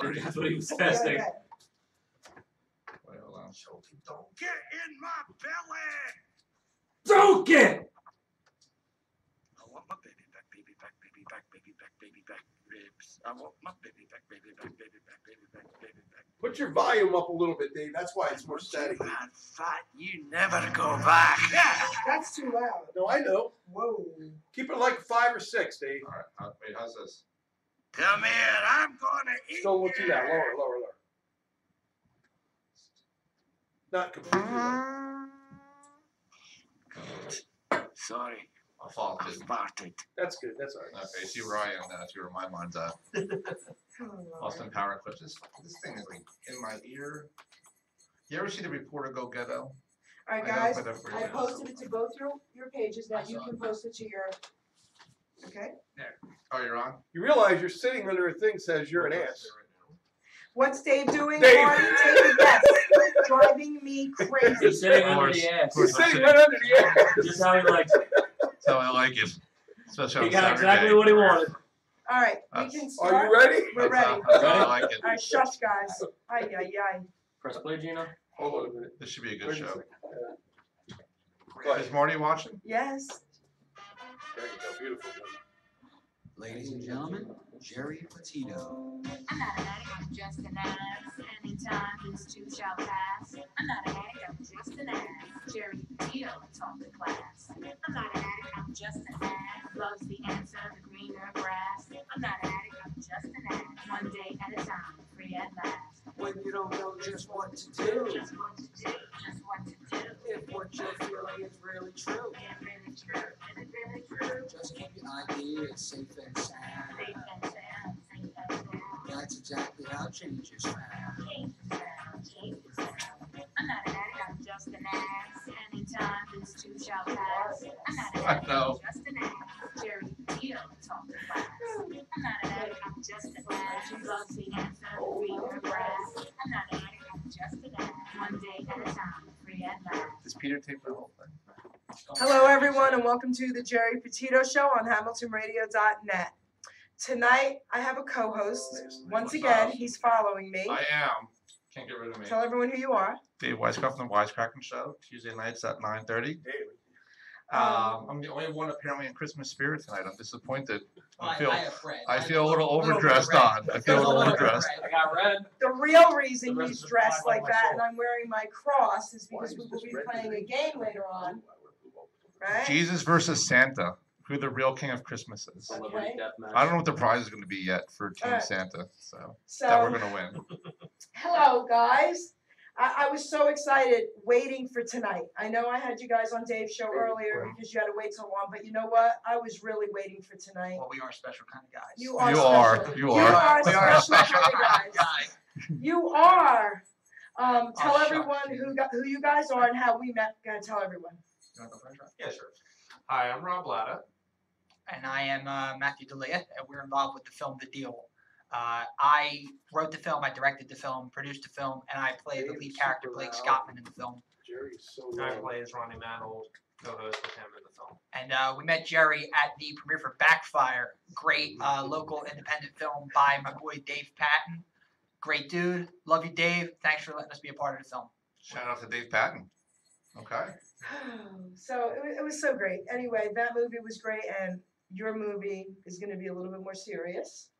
That's what he was testing. Okay. Wait, hold on. Don't get in my belly! Don't get! I want my baby back, baby back, baby back, baby back, baby back ribs. I want my baby back, baby back, baby back, baby back, baby back. Put your volume up a little bit, Dave. That's why it's more steady. That fight, you never go back. That's too loud. No, I know. Whoa. Keep it like 5 or 6, Dave. All right. Wait, how's this? Come here, I'm gonna eat Still look you. through that. Lower, lower, lower. Not completely lower. Sorry, I faulted. I farted. That's good. That's all right. Okay, see where I am now. See where my mind's at. Austin Power clips. This thing is like in my ear. You ever see the reporter go ghetto? All right, I know, guys. but that's where I it is. posted it to both your pages. Now I you saw can it. post it to your. Okay. Oh, you're on? You realize you're sitting under a thing that says you're an ass. What's Dave doing? Dave. Marty? Take a guess. Driving me crazy. He's sitting Of under course. the ass. He's sitting right under the ass. Just how he likes it. That's how I like it. Especially He on got Saturday. exactly what he wanted. All right, we That's- can start. Are you ready? We're That's ready. how I like it. All right, shush, guys. Ay, ay, ay. Press play, Gino. Hold on a minute. This should be a good Wait a show. second. Go ahead. Is Marty watching? Yes. There you go. Beautiful. Ladies and gentlemen, Geri Petito. I'm not an addict, I'm just an ass. Anytime this too shall pass. I'm not an addict, I'm just an ass. Geri Petito, taught the class. I'm not an addict, I'm just an ass. Loves the answer, the greener grass. I'm not an addict, I'm just an ass. One day at a time, free at last. When you don't know just what to do, Just what to do, just what to do. if what you're feeling is really true, Is it really true? Is it really true? just keep your ideas safe and Safe sound. and sound, safe and sound. That's exactly how change is found. Change the sound, change the sound. I'm not an addict, I'm just an ass. Anytime this too shall pass. I'm not an I addict, know. I'm just an ass. Geri Petito, talk the class. I'm not an addict, I'm just an ass. Loves the answer, greener grass. I'm not an addict, I'm just an ass. One day at a time, free at last. Does Peter tape the whole thing? Hello, everyone, and welcome to the Geri Petito Show on HamiltonRadio.net. Tonight, I have a co-host. Once again, he's following me. I am. Can't get rid of me. Tell everyone who you are. Dave Weisskopf from the Wisecracking Show, Tuesday nights at 9:30. I'm the only one apparently in Christmas spirit tonight. I'm disappointed. I feel a little overdressed on. I feel a little overdressed. I got red. The real reason The rest he's is dressed black like like my that soul. and I'm wearing my cross is because we will be playing a game later on, right? Jesus versus Santa. Who the real king of Christmas is. Celebrity deathmatch. I don't know what the prize is going to be yet for Team Alright. Santa, so that we're So, going to win. hello, guys. I was so excited waiting for tonight. I know I had you guys on Dave's show earlier because you had to wait so long, but you know what? I was really waiting for tonight. Well, we are special kind of guys. You are You special. are. You You are. are We are a special special kind kind of of guys. guy. You are. Tell shucks, everyone who you guys are and how we met. Gotta tell everyone. You wanna go first, Rob? Yeah, sure. Hi, I'm Rob Latta. And I am Matthew D'Elia, and we're involved with the film The Deal. I wrote the film, I directed the film, produced the film, and I play the lead character, Blake Scottman, in the film. Jerry's so I loud. play as Ronnie Mantle, co-host with him in the film. And we met Geri at the premiere for Backfire, great local independent film by my boy Dave Patton. Great dude. Love you, Dave. Thanks for letting us be a part of the film. Shout out to Dave Patton. Okay. So it was so great. Anyway, that movie was great, and your movie is going to be a little bit more serious.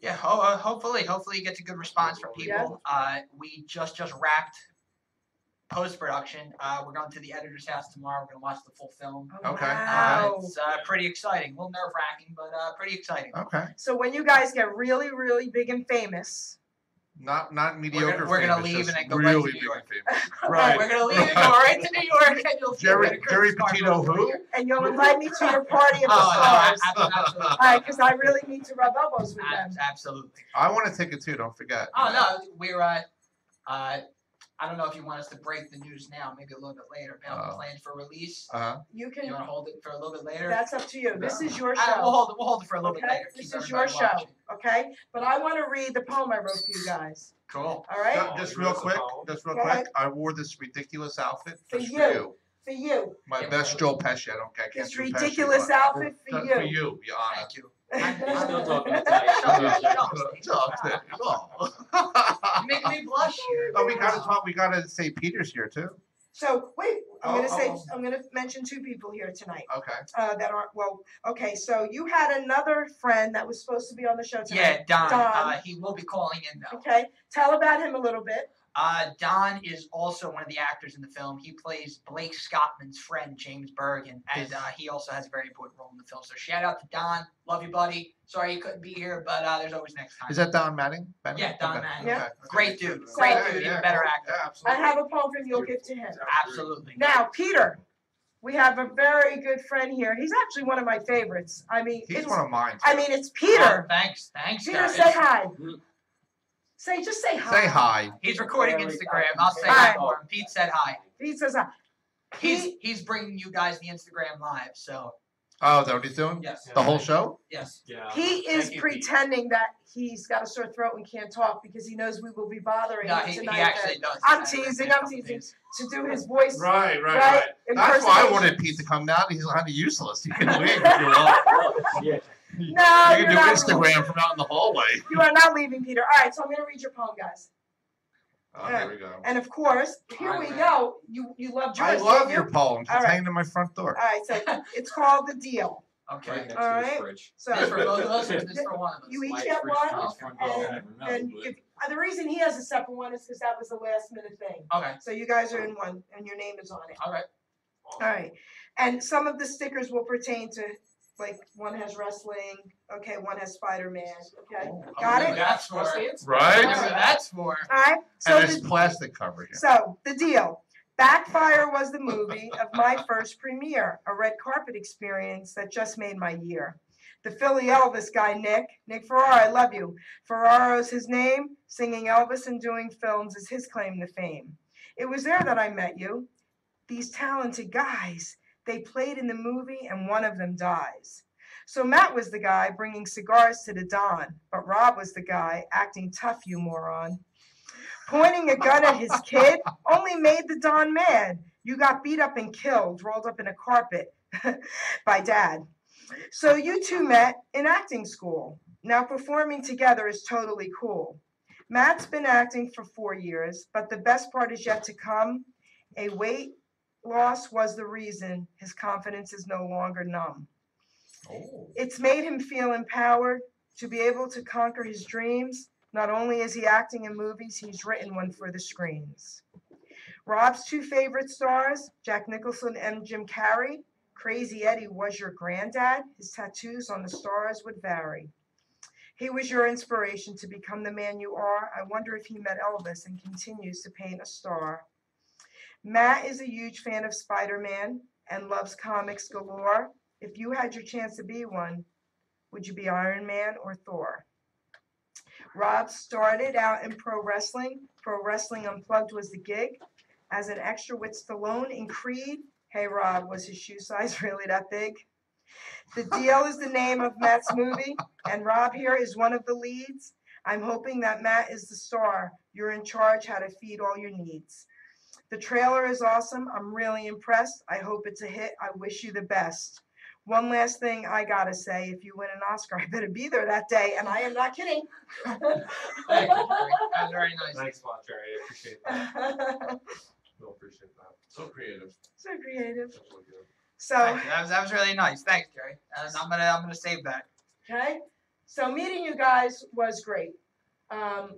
Yeah, hopefully you get a good response from people. We just wrapped post-production. We're going to the editor's house tomorrow. We're going to watch the full film. Oh, Okay. wow. It's pretty exciting. A little nerve-wracking, but pretty exciting. Okay. So when you guys get really, really big and famous, Not mediocre. we're gonna famous, leave just and then go right to really New big York. and famous. Right. We're going to leave and go right to New York, and you'll see where the Geri Christmas Petito card who? and you'll invite me to your party of the Oh, stars. no, absolutely. All right, because I really need to rub elbows with them. Absolutely. I want to take it too. Don't forget. Oh, no, we're, I don't know if you want us to break the news now, maybe a little bit later. About plans for release. You You can. want to hold it for a little bit later? That's up to you. This is your We'll show. hold it for a little bit Okay, later. this Keep is your everybody show. watching. Okay, but I want to read the poem I wrote for you guys. Cool. All right, Just You real want quick. some poem? Just real Go quick. ahead. I wore this ridiculous outfit For just you. for you. for you. My best Joe Pesci. I can't This do Pesci, ridiculous but outfit for just you. For you, Your Honor. Thank you. He's still talking to You make me blush here. Oh, we gotta talk. We gotta say Peter's here too. So wait, I'm Oh, gonna say, oh. I'm gonna mention two people here tonight. Okay. That aren't, well, okay, so you had another friend that was supposed to be on the show Yeah, tonight. Don. Don. He will be calling in though. Okay, tell about him a little bit. Don is also one of the actors in the film. He plays Blake Scottman's friend, James Bergen, and he also has a very important role in the film. So shout out to Don. Love you, buddy. Sorry you couldn't be here, but there's always next time. Is that Don Manning? Yeah, Don Okay. Manning. Yeah. Okay. Great dude. So- Great Yeah, dude. yeah, Even better actor. Yeah, I absolutely. have a poem from you, you'll give to him. Absolutely. Now, Peter, we have a very good friend here. He's actually one of my favorites. I mean, He's it's, one of mine. I mean, it's Peter. Thanks, Peter, guys. say hi. Just say hi. Say hi. He's recording Instagram. I'll say Hi. hi for him. Pete said hi. Pete says hi. He's bringing you guys the Instagram live. So Oh, is that what he's doing? yes, The whole show? yes. Yeah. He is Thank you, Pete. pretending that he's got a sore throat and can't talk because he knows we will be bothering No, him he tonight actually does. I'm teasing, to do his voice. Right, Right? That's why I Impersonation. wanted Pete to come down. He's kind of useless. You can leave if you want. Yeah. No, You you're can do not. Instagram from out in the hallway. You are not leaving, Peter. All right, so I'm going to read your poem, guys. Oh, there we go. And of course, here we go. You love I yours. love didn't your you? poems. All It's right. hanging in my front door. All right, so it's called The Deal. Okay. Right next All to his right. fridge. So This for both of us or this for one of us? you each My get fridge one. is front door. And if, the reason he has a separate one is because that was the last minute thing. Okay. So you guys are in one, and your name is on it. All right. All right. And some of the stickers will pertain to, like, one has wrestling. Okay, one has Spider-Man. Okay. Got it? That's for. Right? Whatever that's for. All right. So And there's the, plastic cover here. so the deal. Backfire was the movie of my first premiere, a red carpet experience that just made my year. The Philly Elvis guy, Nick Ferraro, I love you. Ferraro's his name. Singing Elvis and doing films is his claim to fame. It was there that I met you. These talented guys, they played in the movie and one of them dies. So Matt was the guy bringing cigars to the Don, but Rob was the guy acting tough, you moron. Pointing a gun at his kid only made the Don mad. You got beat up and killed, rolled up in a carpet by Dad. So you two met in acting school. Now performing together is totally cool. Matt's been acting for 4 years, but the best part is yet to come. A weight loss was the reason his confidence is no longer numb. Oh. It's made him feel empowered to be able to conquer his dreams. Not only is he acting in movies, he's written one for the screens. Rob's two favorite stars, Jack Nicholson and Jim Carrey. Crazy Eddie was your granddad. His tattoos on the stars would vary. He was your inspiration to become the man you are. I wonder if he met Elvis and continues to paint a star. Matt is a huge fan of Spider-Man and loves comics galore. If you had your chance to be one, would you be Iron Man or Thor? Rob started out in pro wrestling. Pro Wrestling Unplugged was the gig. As an extra with Stallone in Creed, hey Rob, was his shoe size really that big? The Deal is the name of Matt's movie, and Rob here is one of the leads. I'm hoping that Matt is the star. You're in charge how to feed all your needs. The trailer is awesome. I'm really impressed. I hope it's a hit. I wish you the best. One last thing I gotta say, if you win an Oscar, I better be there that day, and I am not kidding. Thank you, Jerry. That was very nice. Thanks a lot, Jerry. I appreciate that. We'll appreciate that. So creative. So creative. That's really good. So, Thank you. That was really nice. Thanks, Jerry. And I'm gonna save that. okay. So meeting you guys was great.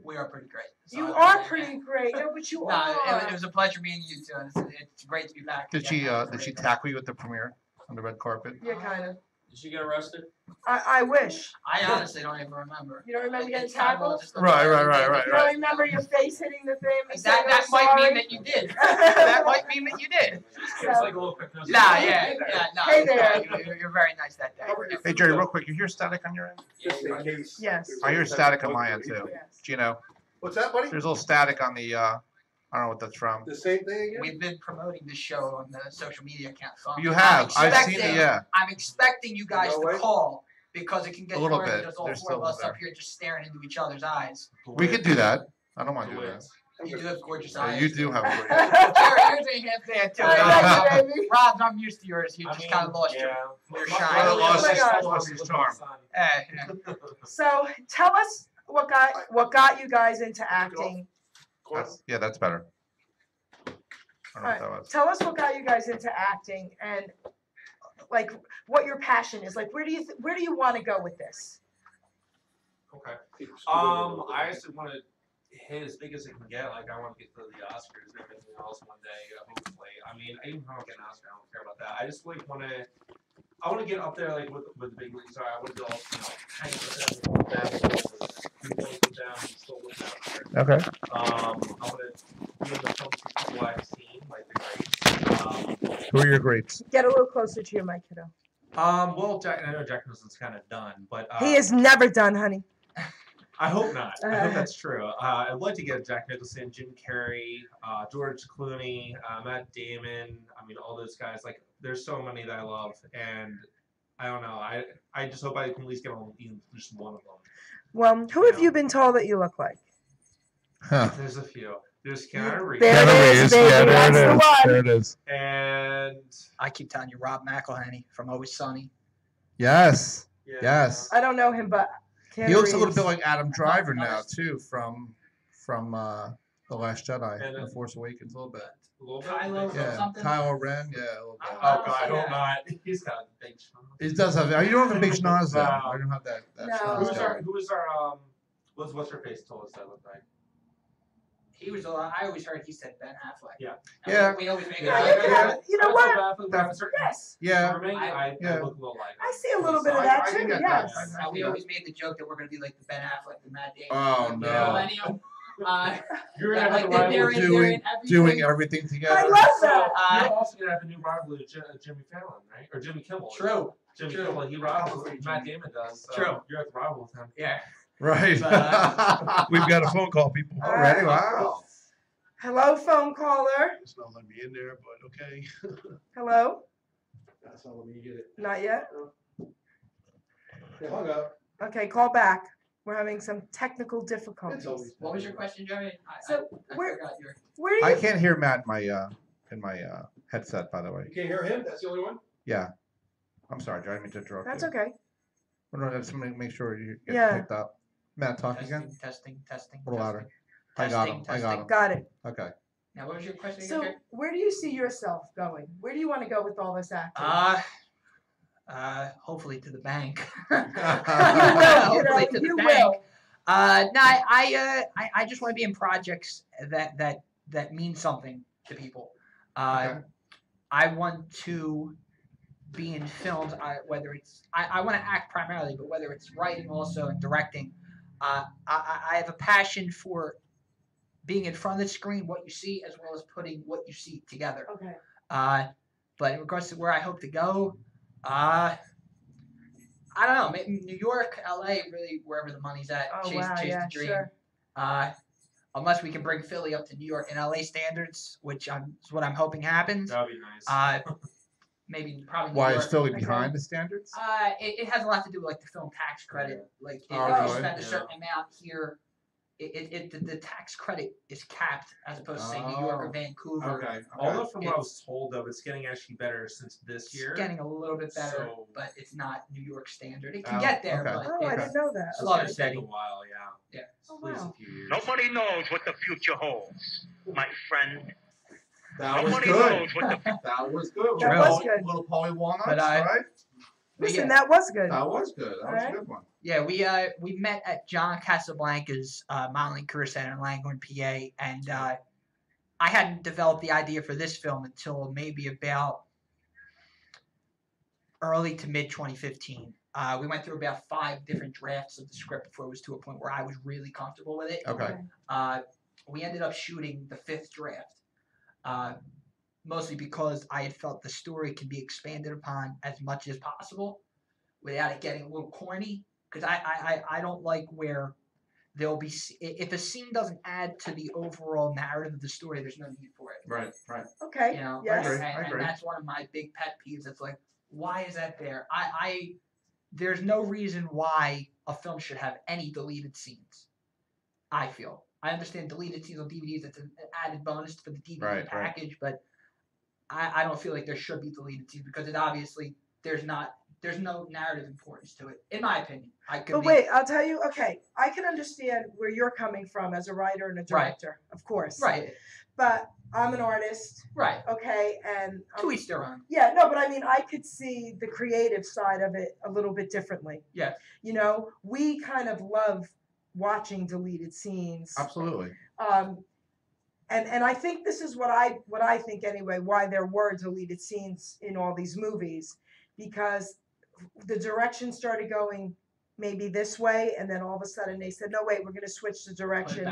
We are pretty great. So You I- are pretty great. No, but you No, are. it was a pleasure meeting you two, and it's great to be back. Did again. she tackle you at the premiere on the red carpet? Yeah, kind of. Did she get arrested? I wish. I honestly don't even remember. You don't remember getting It's kind of all tackled? just a- Right. You don't remember your face hitting the thing? and saying, That "I'm might sorry"? mean that you did. That might mean that you did. Just gives like a little quick notice. Nah, no. Hey there. You're very nice that day. Hey Jerry, real quick, you hear static on your end? Just in case. Yes. I hear static on my end too. Yes. Gino, What's that, buddy? there's a little static on the I don't know what that's from. The same thing again? We've been promoting this show on the social media account. So You have. I'm I've seen it, expecting- yeah. I'm expecting you guys No to way. call because it can get A little to where bit. there's all There's four of still us there. up here just staring into each other's eyes. We could do that. I don't mind doing that. You do have gorgeous Yeah, eyes. you do have a great. Jerry, yours ain't half bad too. I like you, baby. Rob, I'm used to yours. You just kind of lost your Well, shine. lost his- lost his charm. Yeah. So tell us what got you guys into acting. That's better. I don't know what that was. Tell us what got you guys into acting and like what your passion is. Like where do you want to go with this? Okay. I actually want to hit as big as it can get. Like I want to get to the Oscars and everything else one day. Hopefully. I mean, even if I don't get an Oscar, I don't care about that. I just like want to. I want to get up there like with the big leagues. I want to go, hang with them, still with them. Okay. I want to be in the films with people I've seen, like the greats. Who are your greats? Get a little closer to your mic, kiddo. Well, I know Jack Nicholson's kind of done, but He is never done, honey. I hope not. I hope that's true. I'd like to get Jack Nicholson, Jim Carrey, George Clooney, Matt Damon. I mean, all those guys. Like, there's so many that I love, and I don't know. I just hope I can at least get on just one of them. Well, who have you been told that you look like? Huh. There's a few. There's Keanu Reeves. There it is, baby. Yeah, That's the one. There it is. And I keep telling you, Rob McElhenney from Always Sunny. Yes. yeah, Yes. I don't know him, but Keanu He looks a little Reeves. bit like Adam Driver now too, from The Last Jedi, And, The Force Awakens, a little bit. a little bit. Kylo Yeah, something? Kylo Ren. Yeah, a little bit. Oh God, I hope not. He's got a big schnoz. It does have. You don't have a big schnoz though. No. I don't have that. No. schnoz Who was our what's her face told us that looked like? He was. I always heard he said Ben Affleck. Yeah. And Yeah. We always make it. Yeah, you know what? Yes. Yes, Yeah. For me, I Yeah. look a little like. I see a little bit of that I too. can get that. Yes. We always made the joke that we're going to be like the Ben Affleck, the Matt Damon. Oh, the no. Millennium. You're Yeah, gonna have like a they're rival. in doing everything. everything together. I love So that. you're also gonna have a new rival to Jimmy Fallon, right? Or Jimmy Kimmel. True. Jimmy True. Kimmel. He rivals Matt Damon does. So True. You're at the rival with him. Yeah. Right. We've got a phone call, people. Already. Wow. Hello, phone caller. It's not letting me in there, but okay. Hello. That's not letting me get it. Not yet. They hung up. Okay, call back. We're having some technical It's difficulties. always. What was your question, Jerry? So, I where- forgot your. Where do I you? can't hear Matt in my headset, by the way. You can't hear him? That's the only one? Yeah. I'm sorry, Joe. I didn't mean to interrupt That's you. okay. No, I just want to make sure you get Yeah. picked up. Matt, talk again. Testing. A little louder. I got him. Got it. Okay. Now, what was your question again, So, Jerry? where do you see yourself going? Where do you want to go with all this acting? Hopefully to the bank. You will, Hopefully to the you bank. will. No, I just want to be in projects that mean something to people. Okay. I want to be in films. Whether it's I want to act primarily, but whether it's writing also and directing, I have a passion for being in front of the screen, what you see, as well as putting what you see together. Okay. But in regards to where I hope to go, I don't know. Maybe New York, LA, really wherever the money's at. Oh, chase wow, yeah, the dream. sure. Unless we can bring Philly up to New York and LA standards, which is what I'm hoping happens. That would be nice. Maybe probably New Why York. is Philly Okay. behind the standards? It has a lot to do with like the film tax credit. Like if Oh, you really? spend a Yeah. certain amount here, the tax credit is capped as opposed to say New York or Oh. Vancouver. Okay. Although from what I was told, though, it's getting actually better since this It's year. getting a little bit better, So- but it's not New York standard. It can Oh, get there, okay. but Oh, I it's didn't know that. slow and It's gonna steady. take a while, yeah. Yeah. Oh, At least wow. a few years. Nobody knows what the future holds, my friend. That was Nobody good. knows what the That was good. That was good. Little Polly Walnuts, But right? Listen, yeah. that was good. That was good. That was a Alright. good one. Yeah, we met at John Casablanca's modeling career center in Langhorne, PA, and I hadn't developed the idea for this film until maybe about early to mid 2015. We went through about 5 different drafts of the script before it was to a point where I was really comfortable with it. Okay. We ended up shooting the 5th draft, mostly because I had felt the story can be expanded upon as much as possible without it getting a little corny. Because I don't like where there'll be if a scene doesn't add to the overall narrative of the story, there's no need for it. Right. Right. Okay. You know, Yes. agree. and that's one of my big pet peeves. It's like, why is that there? There's no reason why a film should have any deleted scenes. I feel. I understand deleted scenes on DVDs. It's an added bonus for the DVD Right, package, but I don't feel like there should be deleted scenes because it obviously there's no narrative importance to it, in my opinion. But wait, I'll tell you. Okay, I can understand where you're coming from as a writer and a director, of course. Right. But I'm an artist. Right. Okay, and to each their own. Yeah, no, but I mean, I could see the creative side of it a little bit differently. Yeah. You know, we kind of love watching deleted scenes. Absolutely. And I think this is what I think anyway, why there were deleted scenes in all these movies, because the direction started going maybe this way, and then all of a sudden they said, no, wait, we're going to switch the direction.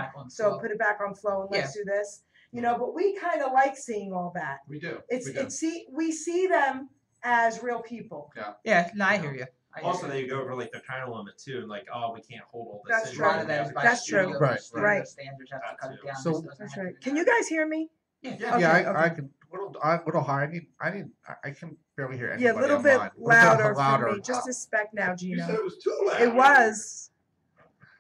Put it back on flow and let's do this. You know, but we kind of like seeing all that. We do. We see them as real people. Yeah. Yeah, no, I hear you. Also, they go over like the time limit too, and like, oh, we can't hold all this. That's true. That's true. Right. Standards have to cut it down. So that's right. Can you guys hear me? Yeah. Okay, I can. Little high. I can barely hear anybody. Yeah, a little bit louder for me. Just a speck now, Gino. You said it was too loud. It was.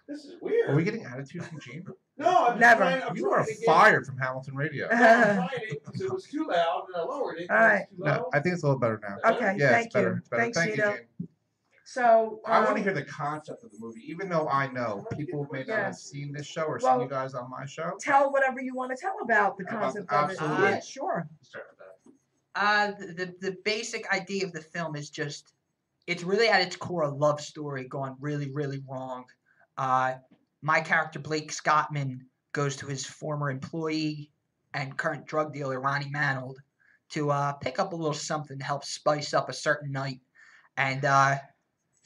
This is weird. Are we getting attitude from Gene? No, I'm Never. You are fired from Hamilton Radio. I'm trying it because it was too loud and I lowered it. All right. No, I think it's a little better now. Okay, Yeah, thank it's better. you. It's better. Thanks, Thank you, Gino. Gene. So I want to hear the concept of the movie, even though I know people may not have seen this show or seen you guys on my show. Tell whatever you want to tell about the concept of it. Absolutely. Yeah, sure. Start with that. The basic idea of the film is just, it's really at its core a love story gone really, really wrong. My character, Blake Scottman, goes to his former employee and current drug dealer, Ronnie Manold, to pick up a little something to help spice up a certain night. And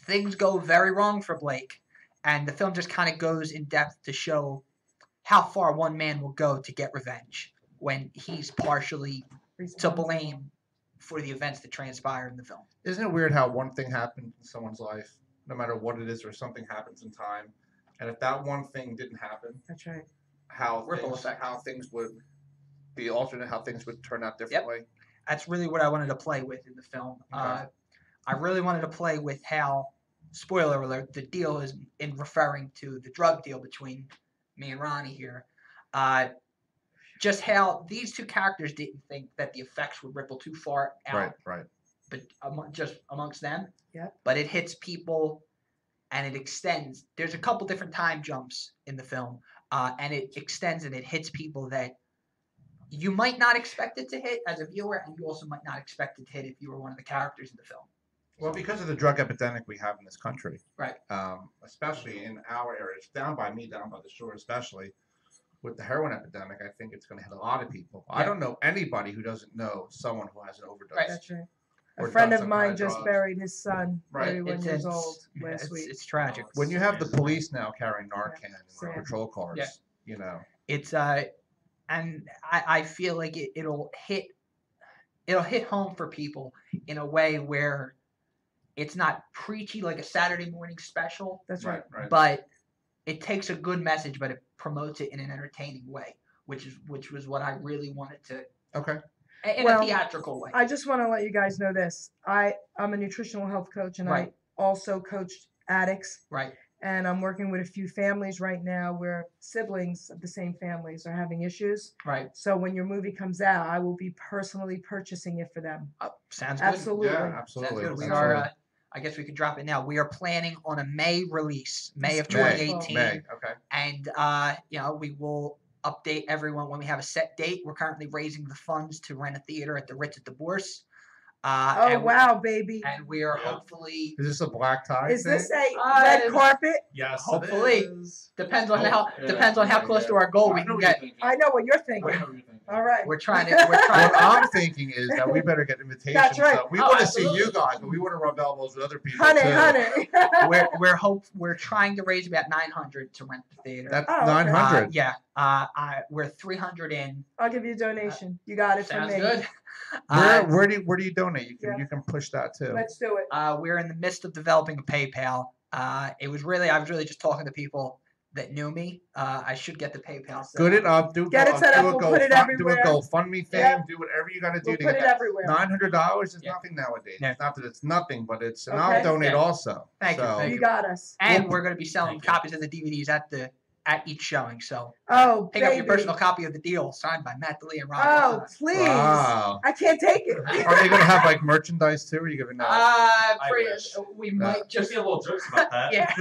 things go very wrong for Blake. And the film just kind of goes in depth to show how far one man will go to get revenge when he's partially to blame for the events that transpire in the film. Isn't it weird how one thing happens in someone's life, no matter what it is, or something happens in time, and if that one thing didn't happen, that's right. How things would be alternate, how things would turn out differently. Yep. That's really what I wanted to play with in the film. Okay. I really wanted to play with how, spoiler alert, the deal is in referring to the drug deal between me and Ronnie here. Just how these two characters didn't think that the effects would ripple too far out. Right. But just amongst them. Yeah. But it hits people and it extends. There's a couple different time jumps in the film. And it extends and it hits people that you might not expect it to hit as a viewer, and you also might not expect it to hit if you were one of the characters in the film. Well, because of the drug epidemic we have in this country. Right. Especially in our areas, down by the shore especially, with the heroin epidemic, I think it's going to hit a lot of people. Yeah. I don't know anybody who doesn't know someone who has an overdose. Right. That's right. A friend of mine just buried his son, 31 years old, last week. It's tragic. When you have the police now carrying Narcan in patrol cars, you know. It's and I feel like it'll hit home for people in a way where it's not preachy like a Saturday morning special. That's right. But it takes a good message, but it promotes it in an entertaining way, which was what I really wanted to. Okay. In a theatrical way. I just want to let you guys know this. I'm a nutritional health coach, and I also coached addicts. Right. And I'm working with a few families right now where siblings of the same families are having issues. Right. So when your movie comes out, I will be personally purchasing it for them. Sounds good. Absolutely. Yeah, absolutely. Sounds good. We are. I guess we could drop it now. We are planning on a May release, May of 2018. May. Okay. And we will update everyone when we have a set date. We're currently raising the funds to rent a theater at the Ritz at the Bourse. Wow, baby. And we are hopefully... Is this a black tie Is thing? this a red carpet? Yes, hopefully. Depends on how close to our goal we can get. I know what you're thinking. All right. We're trying to... What I'm thinking is that we better get invitations. That's right. So we want to see you guys, but we want to rub elbows with other people Honey. We're trying to raise about $900 to rent the theater. That's $900. Yeah. We're $300 in. I'll give you a donation. You got it from me. Sounds good. Where do you donate? You can push that too. Let's do it. We're in the midst of developing a PayPal. I was really just talking to people that knew me. I should get the PayPal set Good it up. Get it set up. We'll put it everywhere. Do a GoFundMe thing. Yeah. Do whatever you got to do We'll to put get it everywhere. $900 is nothing nowadays. Yeah. Not that it's nothing, but and Okay. I'll donate also. Thank you. You got us. And we're going to be selling copies of the DVDs at the at each showing. So Oh, pick up your baby. personal copy of the deal signed by Matt DeLee and Rob. Oh, please. Wow. I can't take it. Are they gonna have like merchandise too? Are you giving out We might Just just be a little jokes about that. yeah.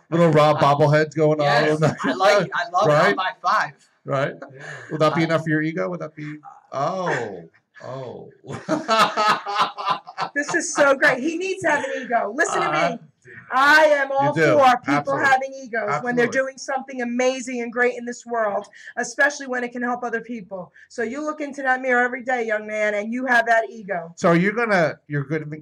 little Rob bobbleheads going Yes, on? I like it. I love Right? it. I'll buy 5. Right? Would that be enough for your ego? Would that be? Oh. This is so great. He needs to have an ego. Listen to me. You I am all do. for people Absolutely. having egos when they're Absolutely. doing something amazing and great in this world, especially when it can help other people. So you look into that mirror every day, young man, and you have that ego. So you're good at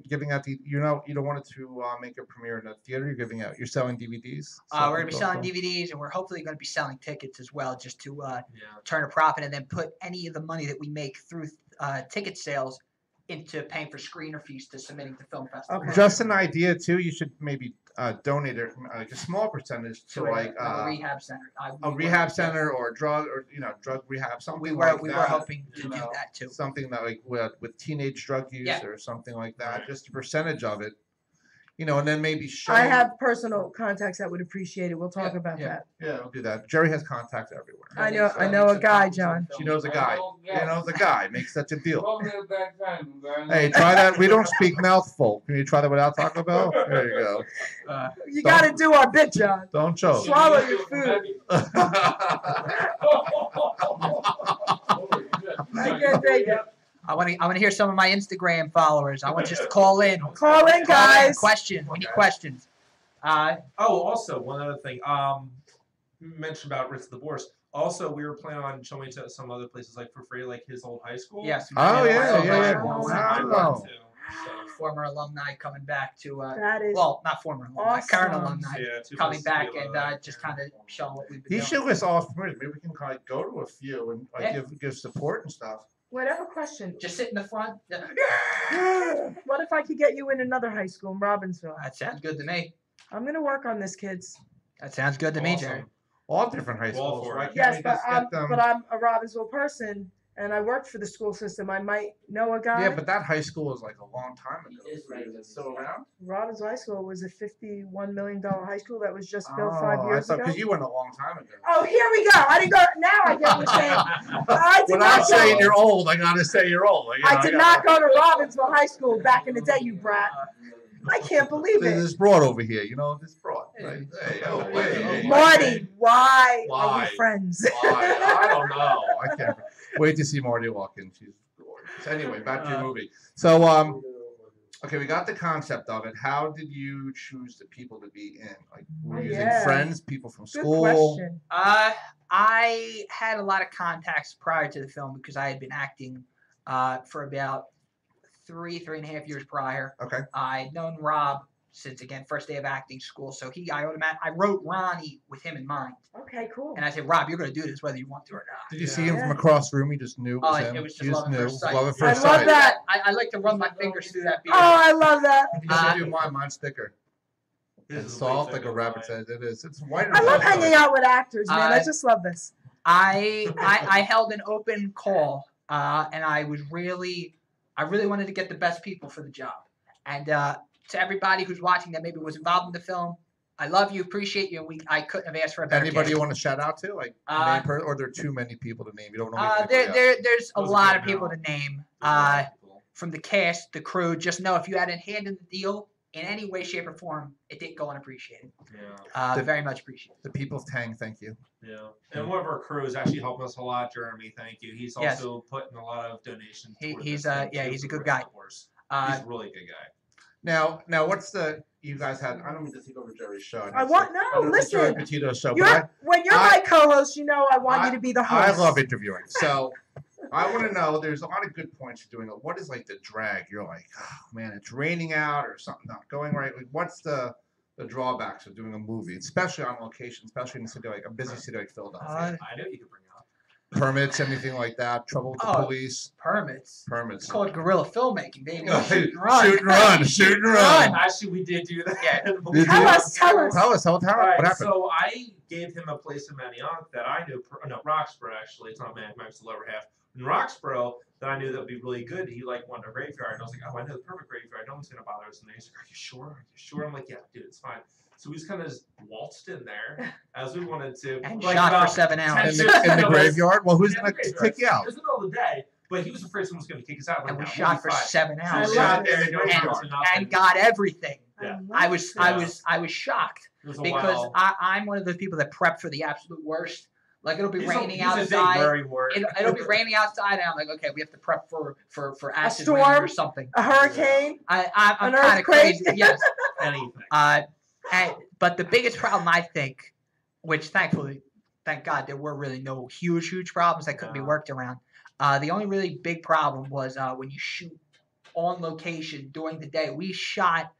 giving out the, you don't want it to make a premiere in the theater. You're selling DVDs. We're going to be selling DVDs, and we're hopefully going to be selling tickets as well, just to turn a profit and then put any of the money that we make through ticket sales into paying for screener fees to submitting to film festivals. Okay. Just an idea too. You should maybe donate like a small percentage to like a rehab center. A rehab center or drug rehab, something We like were that. hoping to do that too. Something that like with teenage drug use Yeah. or something like that. Just a percentage of it, and then maybe show. I have personal contacts that would appreciate it. We'll talk about that. Yeah, we'll do that. Jerry has contacts everywhere. I know a guy, John. She knows a guy. She knows a guy. Makes such a deal. Call me a back time, guys. Hey, try that. We don't speak mouthful. Can you try that without Taco Bell? There you go. You got to do our bit, John. Don't choke. Swallow your food. I can't take it. I want to hear some of my Instagram followers. I want you to call in. Call in, guys. Questions. We need questions. Also, one other thing. You mentioned about Ritz Divorce. Also, we were planning on showing to some other places like for free, like his old high school. Yes. Oh, yeah. Wow. Former alumni coming back to That is not former alumni, current awesome. alumni Yeah, two coming places to back be and just kind of showing what we've been He doing. should list all familiar. Maybe we can kind of go to a few and like Yeah. give support and stuff. Whatever question. Just sit in the front. What if I could get you in another high school in Robbinsville? That sounds good to me. I'm going to work on this, kids. That sounds good to me, Awesome. Jerry. All different high All schools. for Why it. can't Yes, we but just get them? I'm a Robbinsville person, and I worked for the school system. I might know a guy. Yeah, but that high school was like a long time ago. Is it still around? Robbinsville High School was a $51 million high school that was just built 5 years ago. Because you went a long time ago. Oh, here we go. I didn't go. Now I get what you're saying. I did When not I'm saying go, you're old, I gotta say you're old. I did not go to Robbinsville High School back in the day, you brat. I can't believe it. This broad over here, this broad. Right? Hey, hey. Marty, why are Why? we friends? Why? I don't know. I can't wait to see Marty walk in. She's gorgeous. Anyway, back to your movie. So, okay, we got the concept of it. How did you choose the people to be in? Like, were you using friends, people from Good school? question. I had a lot of contacts prior to the film because I had been acting for about 3.5 years prior. Okay. I'd known Rob since, again, first day of acting school. So I wrote Ronnie with him in mind. Okay, cool. And I said, Rob, you're going to do this whether you want to or not. Did you see him from across the room? You just knew it was him? It was just You love at first sight. Love at I first love sight. that. I like to run my fingers through that beard. Oh, I love that. You should do mine's thicker. This It's is soft way like a thicker rabbit than says. It is. It's whiter. I love than hanging out with actors, man. I just love this. I held an open call, and I really wanted to get the best people for the job. And to everybody who's watching that maybe was involved in the film, I love you, appreciate you. I couldn't have asked for a better Anybody cast. you want to shout out to? Like, or are there too many people to name? You don't know. There's a Those are lot good of people now. to name. There's a lot of people. From the cast, the crew, just know if you had a hand in the deal in any way, shape, or form, it didn't go unappreciated. Yeah. Very much appreciated. The people of Tang, thank you. Yeah. And one of our crews actually helped us a lot, Jeremy. Thank you. He's Yes. also putting a lot of donations. He's towards this thing, too, he's a for good guy. Ritz Divorce. He's a really good guy. Now, what's you guys had? I don't mean to take over Jerry's show. Listen. Jerry Petito's show. But When you're my co-host, I want you to be the I host. love interviewing. So I want to know. There's a lot of good points to doing it. What is like the drag? You're like, oh man, it's raining out or something not going right. Like, what's the drawbacks of doing a movie, especially on location, especially in a city like a busy city like Philadelphia? I know you could bring it up. Permits, anything like that? Trouble with the police? Permits. Permits. It's called guerrilla filmmaking, baby. Shoot and run. Shoot and run. Actually, we did do that. Yeah. Tell us. Tell us. All What right, happened? so I gave him a place in Manioc that I knew. No, Roxborough actually. It's not Manioc. It's the lower half. In Roxborough, that I knew that would be really good. He wanted a graveyard, and I was like, oh, I know the perfect graveyard. No one's gonna bother us. And he's like, are you sure? Are you sure? I'm like, yeah, dude, it's fine. So we just kind of just waltzed in there as we wanted to. And like shot for about 7 hours. In the graveyard? Well, who's Yeah, going in the to kick you graveyard. out? It was the middle of the day, but he was afraid someone was going to kick us out. And we Like, shot for 7 I hours. love there it. and no counts and nothing. And got everything. Yeah. I was shocked It was a because while. I'm one of those people that prep for the absolute worst. Like it'll be raining he's a big outside. worry word. It'll be raining outside, and I'm like, okay, we have to prep for acid rain storm? or something. A hurricane? I'm An kind of earthquake? crazy. Yes. Anything. But the biggest problem I think, which thankfully, thank God, there were really no huge problems that couldn't be worked around. The only really big problem was when you shoot on location during the day. We shot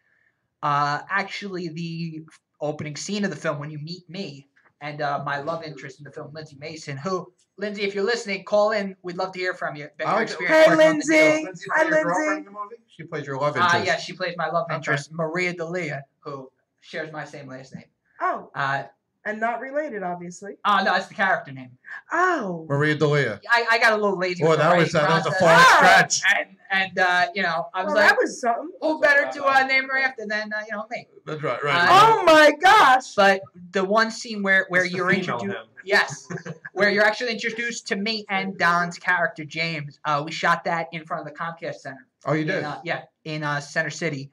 actually the opening scene of the film when you meet me and my love interest in the film, Lindsay Mason, who, Lindsay, if you're listening, call in. We'd love to hear from you. About your experience Hey, working on the deal. Lindsay. Hi, Your girlfriend Lindsay. in the movie? She plays your love interest. Yeah, she plays my love interest, Maria Delia, who shares my same last name. Oh, and not related, obviously. No, that's the character name. Oh. Maria Delia. I got a little lazy. Boy, with the that was writing a process. far stretch. And you know, I was Well, like, that was something. who better to name her after than me? That's right, Oh my gosh. But the one scene where It's the you're female introduced, him. yes, where you're actually introduced to me and Don's character James. We shot that in front of the Comcast Center. Oh, you did? In Center City.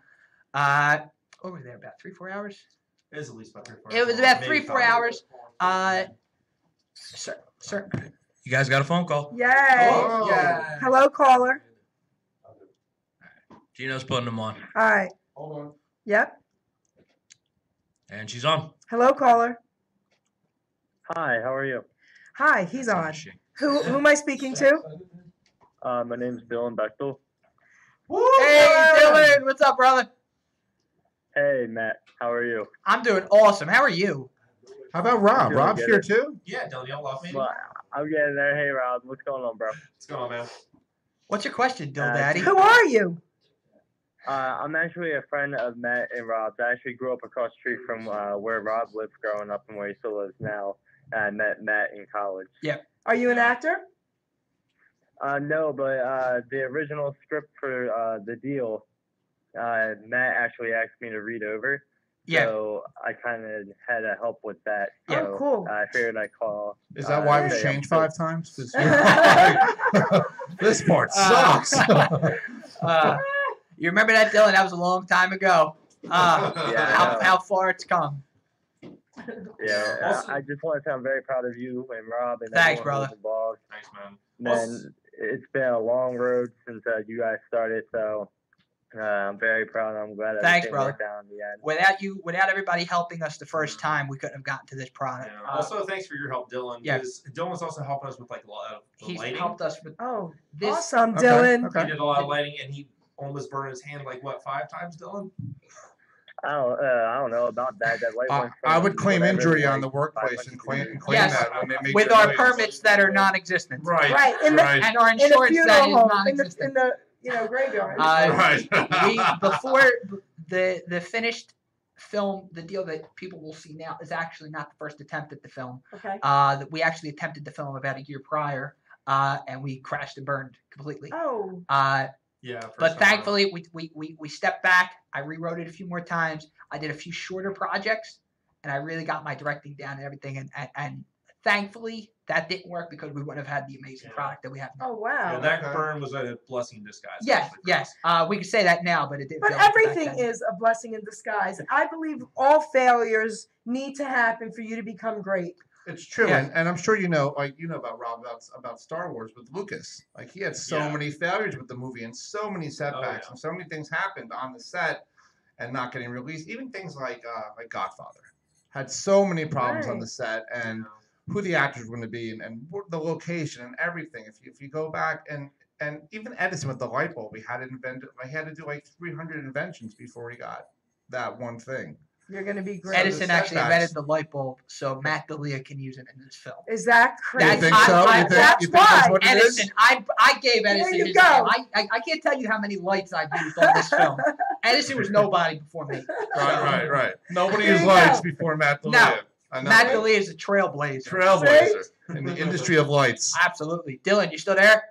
What were we there about 3-4 hours? It was at least about 3-4 hours. It was about Maybe 3-4 5. hours. Sir. You guys got a phone call. Yay. Oh. Yeah. Hello, caller. Gino's putting them on. All right. Hold on. Yep. And she's on. Hello, caller. Hi, how are you? Hi, he's That's on. not she. Who am I speaking to? My name's Dylan Bechtel. Hey, Dylan. What's up, brother? Hey, Matt, how are you? I'm doing awesome. How are you? How about Rob? Doing Rob's good. here too? Yeah, Dylan, y'all love me. Well, I'm getting there. Hey, Rob, what's going on, bro? What's going on, man? What's your question, Dill Daddy? Who are you? I'm actually a friend of Matt and Rob's. I actually grew up across the street from where Rob lived growing up and where he still lives now. I met Matt in college. Yeah. Are you an actor? No, but the original script for the deal, Matt actually asked me to read over. Yeah. So I kind of had to help with that. Yeah, So cool. I figured I'd call. Is that why it was say I'm changed still- 5 times? 'Cause you're like, this part sucks. You remember that, Dylan? That was a long time ago. Yeah, How far it's come. Yeah, Also- I just want to say I'm very proud of you and Rob and Thanks, everyone brother. who's involved. Thanks, man. Man, it's been a long road since you guys started, so I'm very proud. I'm glad Thanks, everything brother. worked out in the end. Without everybody helping us the first time, we couldn't have gotten to this product. Yeah. Also, thanks for your help, Dylan. Yeah. because Dylan's also helping us with like a lot of the He's lighting. helped us with Oh, this. awesome, Okay, Dylan. okay. He did a lot of lighting, and he almost burned his hand like what 5 times, Dylan? I don't know about that. That light went I from would claim whatever, injury on like, the workplace 500 and claim degrees. claim Yes, that when they make with your our noise. permits that are non-existent. Right, Right, in the- right. And our In a insurance that funeral is home, non-existent. in the graveyard. Right. We before the finished film, the deal that people will see now is actually not the first attempt at the film. Okay. That we actually attempted the film about a year prior, and we crashed and burned completely. Oh. Yeah. first But time thankfully, we stepped back. I rewrote it a few more times. I did a few shorter projects, and I really got my directing down and everything. And thankfully, that didn't work because we wouldn't have had the amazing Yeah. product that we have now. Oh Yeah, wow. that Okay. burn was a blessing in disguise. Yes, actually. yes. We can say that now, but it didn't. But feel like it back everything then. is a blessing in disguise. I believe all failures need to happen for you to become great. It's true, Yeah. and I'm sure you know, like you know about Rob about Star Wars with Lucas. Like he had so Yeah. many failures with the movie and so many setbacks yeah. and so many things happened on the set and not getting released. Even things like Godfather had so many problems on Right. the set and who the actors were going to be and the location and everything. If you go back and even Edison with the light bulb, he had to invent. He had to do like 300 inventions before he got that one thing. You're gonna be great. Edison actually setbacks. invented the light bulb, so Matt D'Elia can use it in this film. Is that crazy? You think so? I- You think, that's you think that's why. what it is? Edison, I gave Edison you his go. name. I can't tell you how many lights I've used on this film. Edison was nobody before me. Right. Nobody There used you lights go. before Matt No. D'Elia. I know. Matt D'Elia is a trailblazer. Trailblazer in the industry of lights. Absolutely. Dylan, you still there?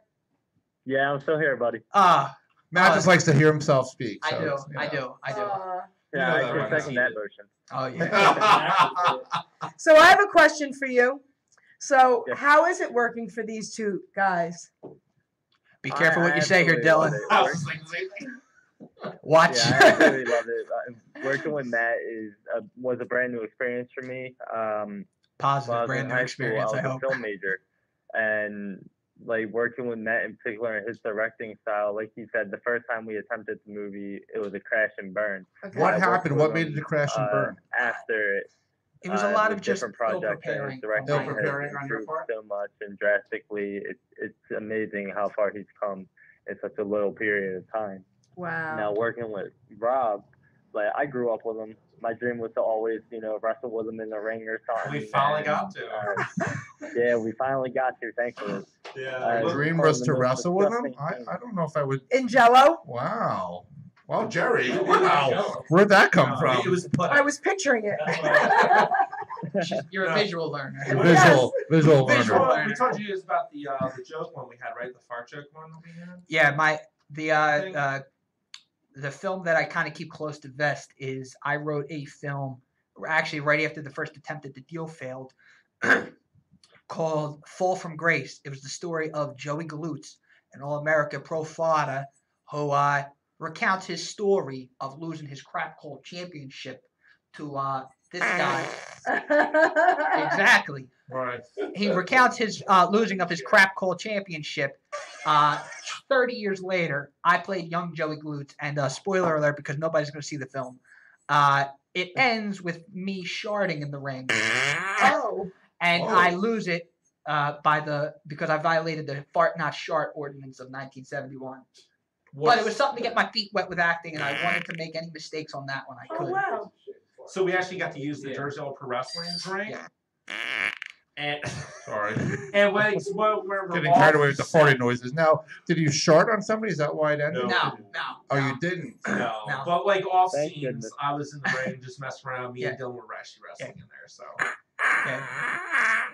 Yeah, I'm still here, buddy. Matt just likes to hear himself speak. I so do. it's, you I know. do. I do. Yeah, You know I that can one. second that motion. Oh yeah. So I have a question for you. So Yes. how is it working for these two guys? Be careful what I you say here, absolutely Dylan. love it. I was like, wait. Watch. Yeah, I absolutely love it. Working with Matt was a brand new experience for me. When I Positive was brand in new high experience, school, I I was hope. a film major, and like working with Matt in particular and his directing style, like he said, the first time we attempted the movie, it was a crash and burn. Okay. What I worked happened? with What made him, it a crash and burn? After it. It was a lot with of just different ill projects and preparing. his directing Ill has preparing on your improved part? so much and drastically. It's amazing how far he's come in such a little period of time. Wow. Now working with Rob, like I grew up with him. My dream was to always, wrestle with him in the ring or something. We finally got to. Yeah, we finally got to, thankfully. Yeah. Dream one of was the to most wrestle with him? disgusting I don't know if I would. In Jello? Wow. Wow, Jerry. Wow. Where'd that come It from? was I was picturing it. You're a visual learner. Visual Visual learner. learner. We told you about the joke one we had, right? The fart joke one we had. Yeah, the film that I kind of keep close to vest is I wrote a film actually right after the first attempt at the deal failed called Fall from Grace. It was the story of Joey Galoots, an All-America pro fighter who recounts his story of losing his crap called championship to this guy. Exactly. Right. He recounts his losing of his crap call championship. 30 years later, I played young Joey Glutes, and spoiler alert because nobody's going to see the film. It ends with me sharding in the ring. Oh. And I lose it because I violated the fart not shart ordinance of 1971. But it was something to get my feet wet with acting, and I wanted to make any mistakes on that one I could. Oh, wow. So we actually got to use the Jersey Pro Wrestling's ring. Yeah. And Sorry. and when we're Getting carried away with the farting noises. Now, did you shart on somebody? Is that why it ended? No. Oh, you didn't? No. No. But like off Thank scenes, goodness. I was in the ring just messing around. Me and Yeah. Dylan were actually wrestling in there. So Yeah.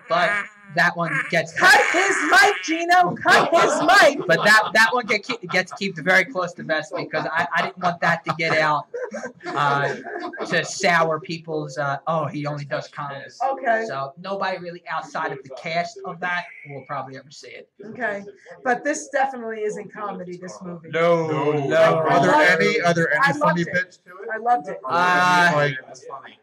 But that one gets Cut his mic, Gino. Cut his mic. But that one gets kept very close to vest because I didn't want that to get out to sour people's. He only does comedies. Okay. So nobody really outside of the cast of that will probably ever see it. Okay. But this definitely isn't comedy, this movie. No. I Are there I any loved funny it. bits to it? I loved it. Like, that's funny.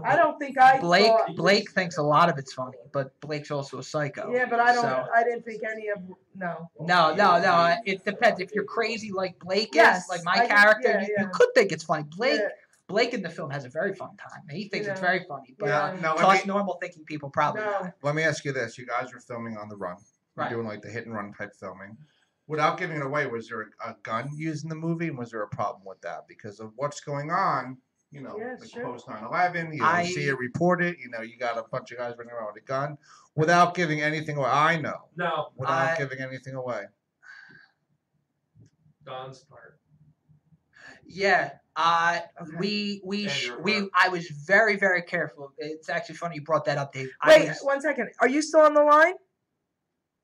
I don't think I thought. Blake thinks a lot of it's funny, but Blake's also a psycho. Yeah, but I don't. So- I didn't think any of. No. No. It depends. If you're crazy like Blake Yes, is, like my I- character, yeah, you yeah. could think it's funny. Blake Yeah. Blake in the film has a very fun time. He thinks it's Yeah. very funny, but Yeah. Now, to us normal thinking people probably No. not. let me ask you this. You guys were filming on the run. You're Right. doing like the hit and run type filming. Without giving it away, was there a gun used in the movie? And was there a problem with that? Because of what's going on, Yeah, like sure. post 9/11, I- see it reported, you got a bunch of guys running around with a gun. Without giving anything away. I know. No, Without giving anything away. Don's part. Yeah. Okay. I was very, very careful. It's actually funny you brought that up, Dave. Wait 1 second. Are you still on the line?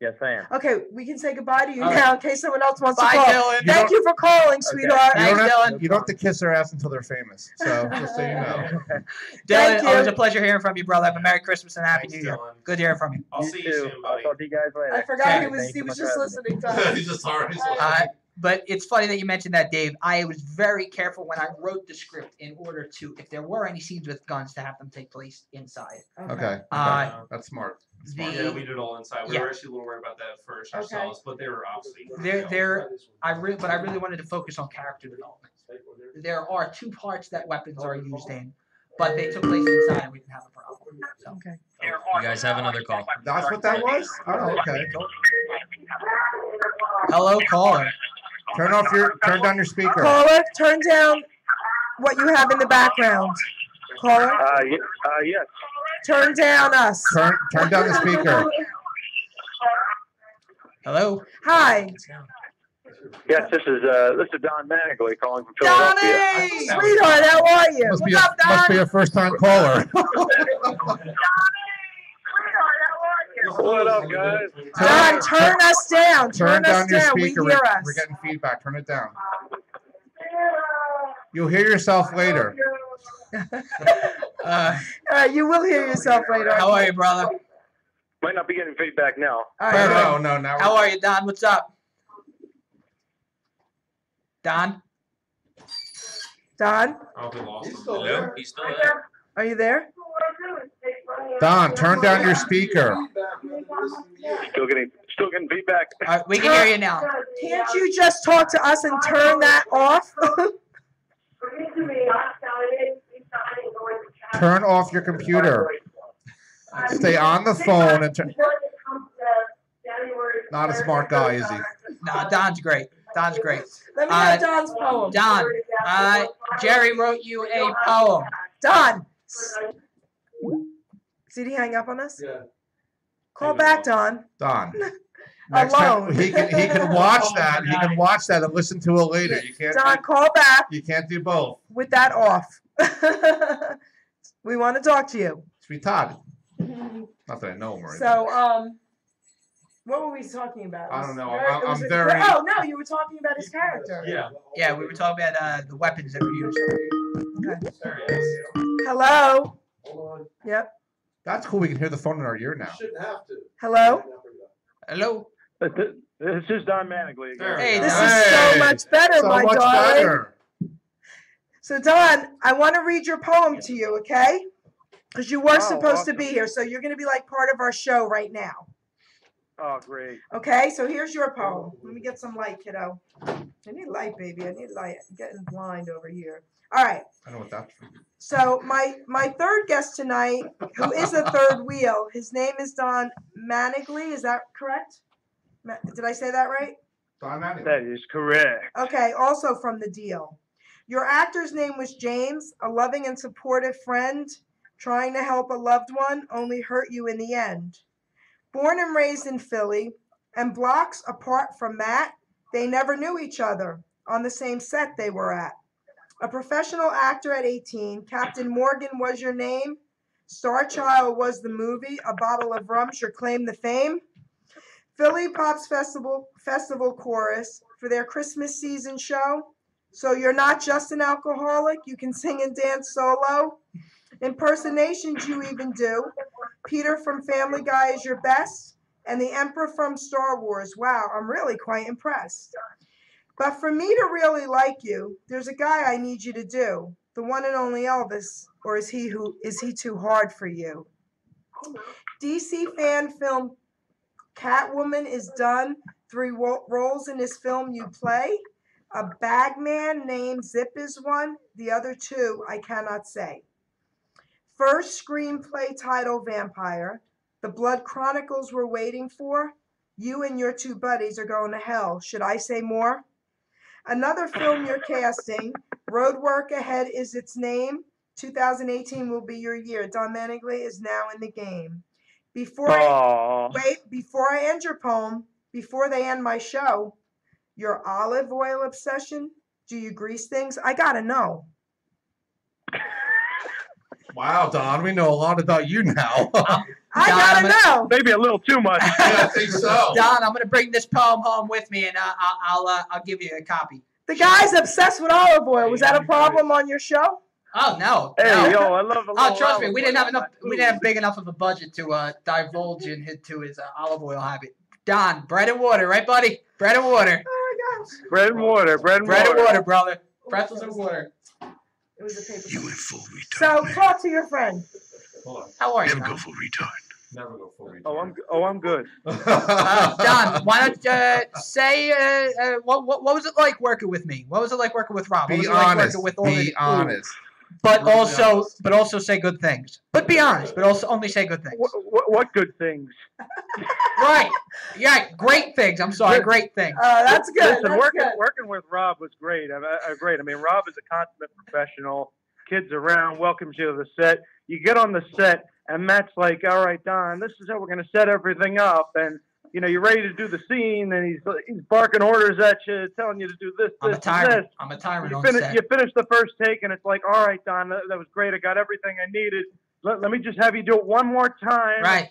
Yes, I am. Okay, we can say goodbye to you All now in case someone else wants Bye, to call. Dylan. Thank you for calling, sweetheart. Thanks, Dylan. You don't have to kiss their ass until they're famous. So just so you know. Dylan, Thank always you. a pleasure hearing from you, brother. Have a Merry Christmas and Happy Thanks, New Year. Dylan. Good hearing from you. I'll You see too. you soon, I'll buddy. talk to you guys later. I forgot Okay, he was. thank He you was much just for listening to us. He's just sorry. But it's funny that you mentioned that, Dave. I was very careful when I wrote the script in order to, if there were any scenes with guns, to have them take place inside. Okay. Uh, That's smart. Yeah, we did it all inside. We Yeah. were actually a little worried about that at first Okay. ourselves, but they were obviously. I really wanted to focus on character development. There are two parts that weapons are used in, but they took place inside and we didn't have a problem. So. Okay. You guys have another call. That's what that was? Oh, okay. Hello, caller. Turn down your speaker. Caller, turn down what you have in the background. Caller, Yes. turn down us. Turn down the speaker. Hello. Hi. Yes, this is Don Managley calling from Philadelphia. Donnie! Sweetheart, how are you? Must What's up, be Don? a first time caller. What up, guys? Don, turn us down. Turn down your We speaker. hear We're us. getting feedback. Turn it down. You'll hear yourself later. You will hear yourself later. How are you, brother? Might not be getting feedback now. All right. No. Now How are you, Don? What's up? Don? Don, Oh, we lost He's him. still there. He's still there. are you there? Don, turn down your speaker. Still getting feedback. We can hear you now. Can't you just talk to us and turn that off? Turn off your computer. Stay on the phone and turn. Not a smart guy, is he? No, Don's great. Don's great. Let me have Don's poem. Don, Jerry wrote you a poem. Don. Did he hang up on us? Yeah. Call back, Don. Don. Next Alone. time he can watch that. He can watch that and listen to it later. You can't. Don, call back You can't do both. with that off. We want to talk to you. Sweet Todd. Not that I know him or anything. So, what were we talking about? I don't know. It was I'm very. Oh no, you were talking about his character. Yeah, we were talking about the weapons that were used. Okay. There he is. Hello. Hold on. Yep. That's cool. We can hear the phone in our ear now. Shouldn't have to. Hello. Hello? This is Don Mannigley again. Hey, This Don. is so much better, So my much darling. better. So Don, I want to read your poem to you, okay? Because you were supposed to be here, so you're going to be like part of our show right now. Oh, great. Okay, so here's your poem. Let me get some light, kiddo. I need light, baby. I need light. I'm getting blind over here. All right. I know what that's. So my third guest tonight, who is the third wheel, his name is Don Mannigley. Is that correct? Did I say that right? Don Mannigley. That is correct. Okay, also from The Deal. Your actor's name was James, a loving and supportive friend, trying to help a loved one, only hurt you in the end. Born and raised in Philly, and blocks apart from Matt, they never knew each other. On the same set they were at. A professional actor at 18, Captain Morgan was your name. Star Child was the movie. A bottle of rum's your claim to fame. Philly Pops Festival chorus for their Christmas season show. So you're not just an alcoholic. You can sing and dance solo. Impersonations you even do. Peter from Family Guy is your best. And the Emperor from Star Wars. Wow, I'm really quite impressed. But for me to really like you, there's a guy I need you to do. The one and only Elvis. Or is he too hard for you? DC fan film Catwoman is done. 3 roles in this film you play. A bagman named Zip is one. The other 2 I cannot say. First screenplay title Vampire. The Blood Chronicles we're waiting for. You and your 2 buddies are going to hell. Should I say more? Another film you're casting. Road Work Ahead is its name. 2018 will be your year. Don Mannigley is now in the game. Before I end your poem, before they end my show, your olive oil obsession, do you grease things? I gotta know. Wow, Don, we know a lot about you now. I gotta know. Maybe a little too much. Yeah, I think so. Don, I'm gonna bring this poem home with me, and I'll give you a copy. The guy's obsessed with olive oil. Was that a problem on your show? Oh no! Hey, no. yo, I love. Oh, trust me, we didn't have enough. We didn't have big enough of a budget to divulge into his olive oil habit. Don, bread and water, right, buddy? Bread and water. Oh my gosh. Bread and water. Bread and water, brother. Pretzels and water. It was a paper. You went full retard. So talk to your friend. Hold on. How are you, Never go Don? full retard. Never go full retard. I'm good. Don, why don't say what was it like working with me? What was it like working with Rob? What was Be it like honest. working with all Be honest. But also say good things. But be honest. But also only say good things. What good things? Right. Yeah, great things. I'm sorry, great things. That's good. Listen, working with Rob was great. Great. I mean, Rob is a consummate professional. Kids around, welcomes you to the set. You get on the set, and Matt's like, "All right, Don, this is how we're going to set everything up." And you know, you're ready to do the scene, and he's barking orders at you, telling you to do this, I'm this, a tyrant. and this. I'm a tyrant You on finish, set. you finish the first take, and it's like, "All right, Don, that was great. I got everything I needed. Let me just have you do it one more time." Right.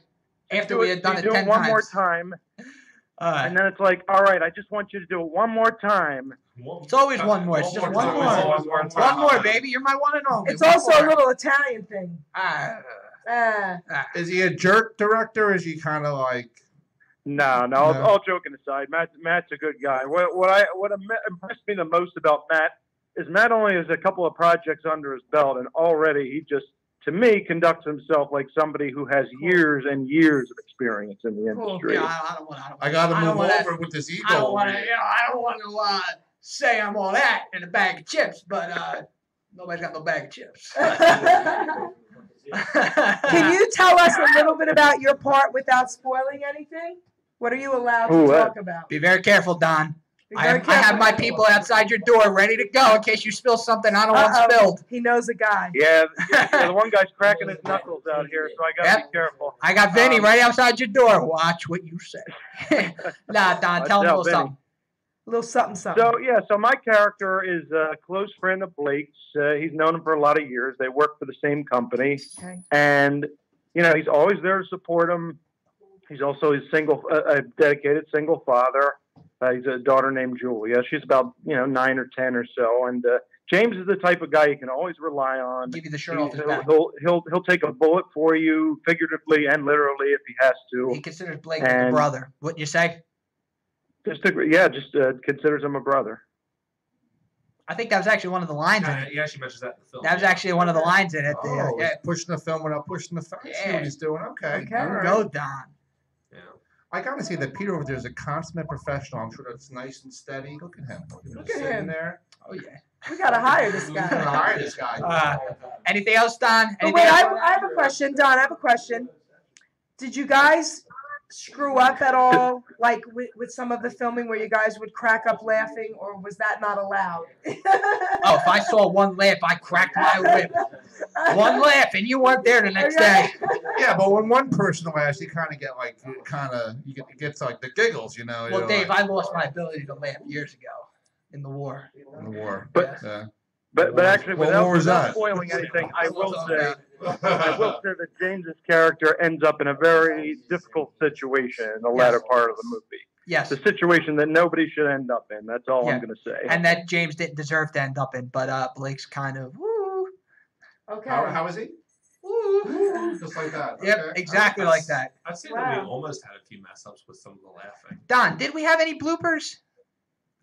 After we had done it 10 one times. more time. And then it's like, all right, I just want you to do it one more time. It's always one more. It's just one more. One more, baby. You're my one and only. It's also a little Italian thing. Is he a jerk director, or is he kind of like? No. All joking aside, Matt's a good guy. What impressed me the most about Matt is Matt only has a couple of projects under his belt, and already he just, to me, conducts himself like somebody who has years and years of experience in the industry. Yeah, I got to move over with this ego. I don't want to say I'm all that in a bag of chips, but nobody's got no bag of chips. Can you tell us a little bit about your part without spoiling anything? What are you allowed to talk about? Be very careful, Don. I have my people outside your door ready to go in case you spill something I don't want spilled. He knows a guy. Yeah, the one guy's cracking his knuckles out here, so I gotta be careful. I got Vinny right outside your door. Watch what you say. Nah, Don, tell him a little something. A little something. So my character is a close friend of Blake's. He's known him for a lot of years. They work for the same company, and he's always there to support him. He's also a dedicated single father. He's a daughter named Julia. She's about 9 or 10 or so, and James is the type of guy you can always rely on. Give you the shirt off his back. He'll take a bullet for you, figuratively and literally, if he has to. He considers Blake a brother. Wouldn't you say? Just considers him a brother. I think that was actually one of the lines in it. Yeah, she mentions that in the film. That was actually one of the lines in it. Pushing the film without pushing the film. See what he's doing. Okay. There we go, Don. Yeah. I gotta say that Peter over there is a consummate professional. I'm sure that's nice and steady. Look at him. Look at him there. Oh yeah. We gotta hire this guy. We gotta hire this guy. Anything else, Don? Wait, I have a question, Don. I have a question. Did you guys screw up at all, like with some of the filming, where you guys would crack up laughing, or was that not allowed? Oh, if I saw one laugh, I cracked my whip. One laugh, and you weren't there the next day. Yeah, but when one person laughs, you kind of get it gets like the giggles, Well, Dave, I lost my ability to laugh years ago in the war. But actually, without spoiling anything, I will say that James's character ends up in a very difficult situation in the latter part of the movie. Yes. The situation that nobody should end up in. That's all I'm going to say. And that James didn't deserve to end up in, but Blake's kind of woo. Okay. How is he? Woo. Just like that. Yep, exactly like that. I'd say that we almost had a few mess ups with some of the laughing. Don, did we have any bloopers?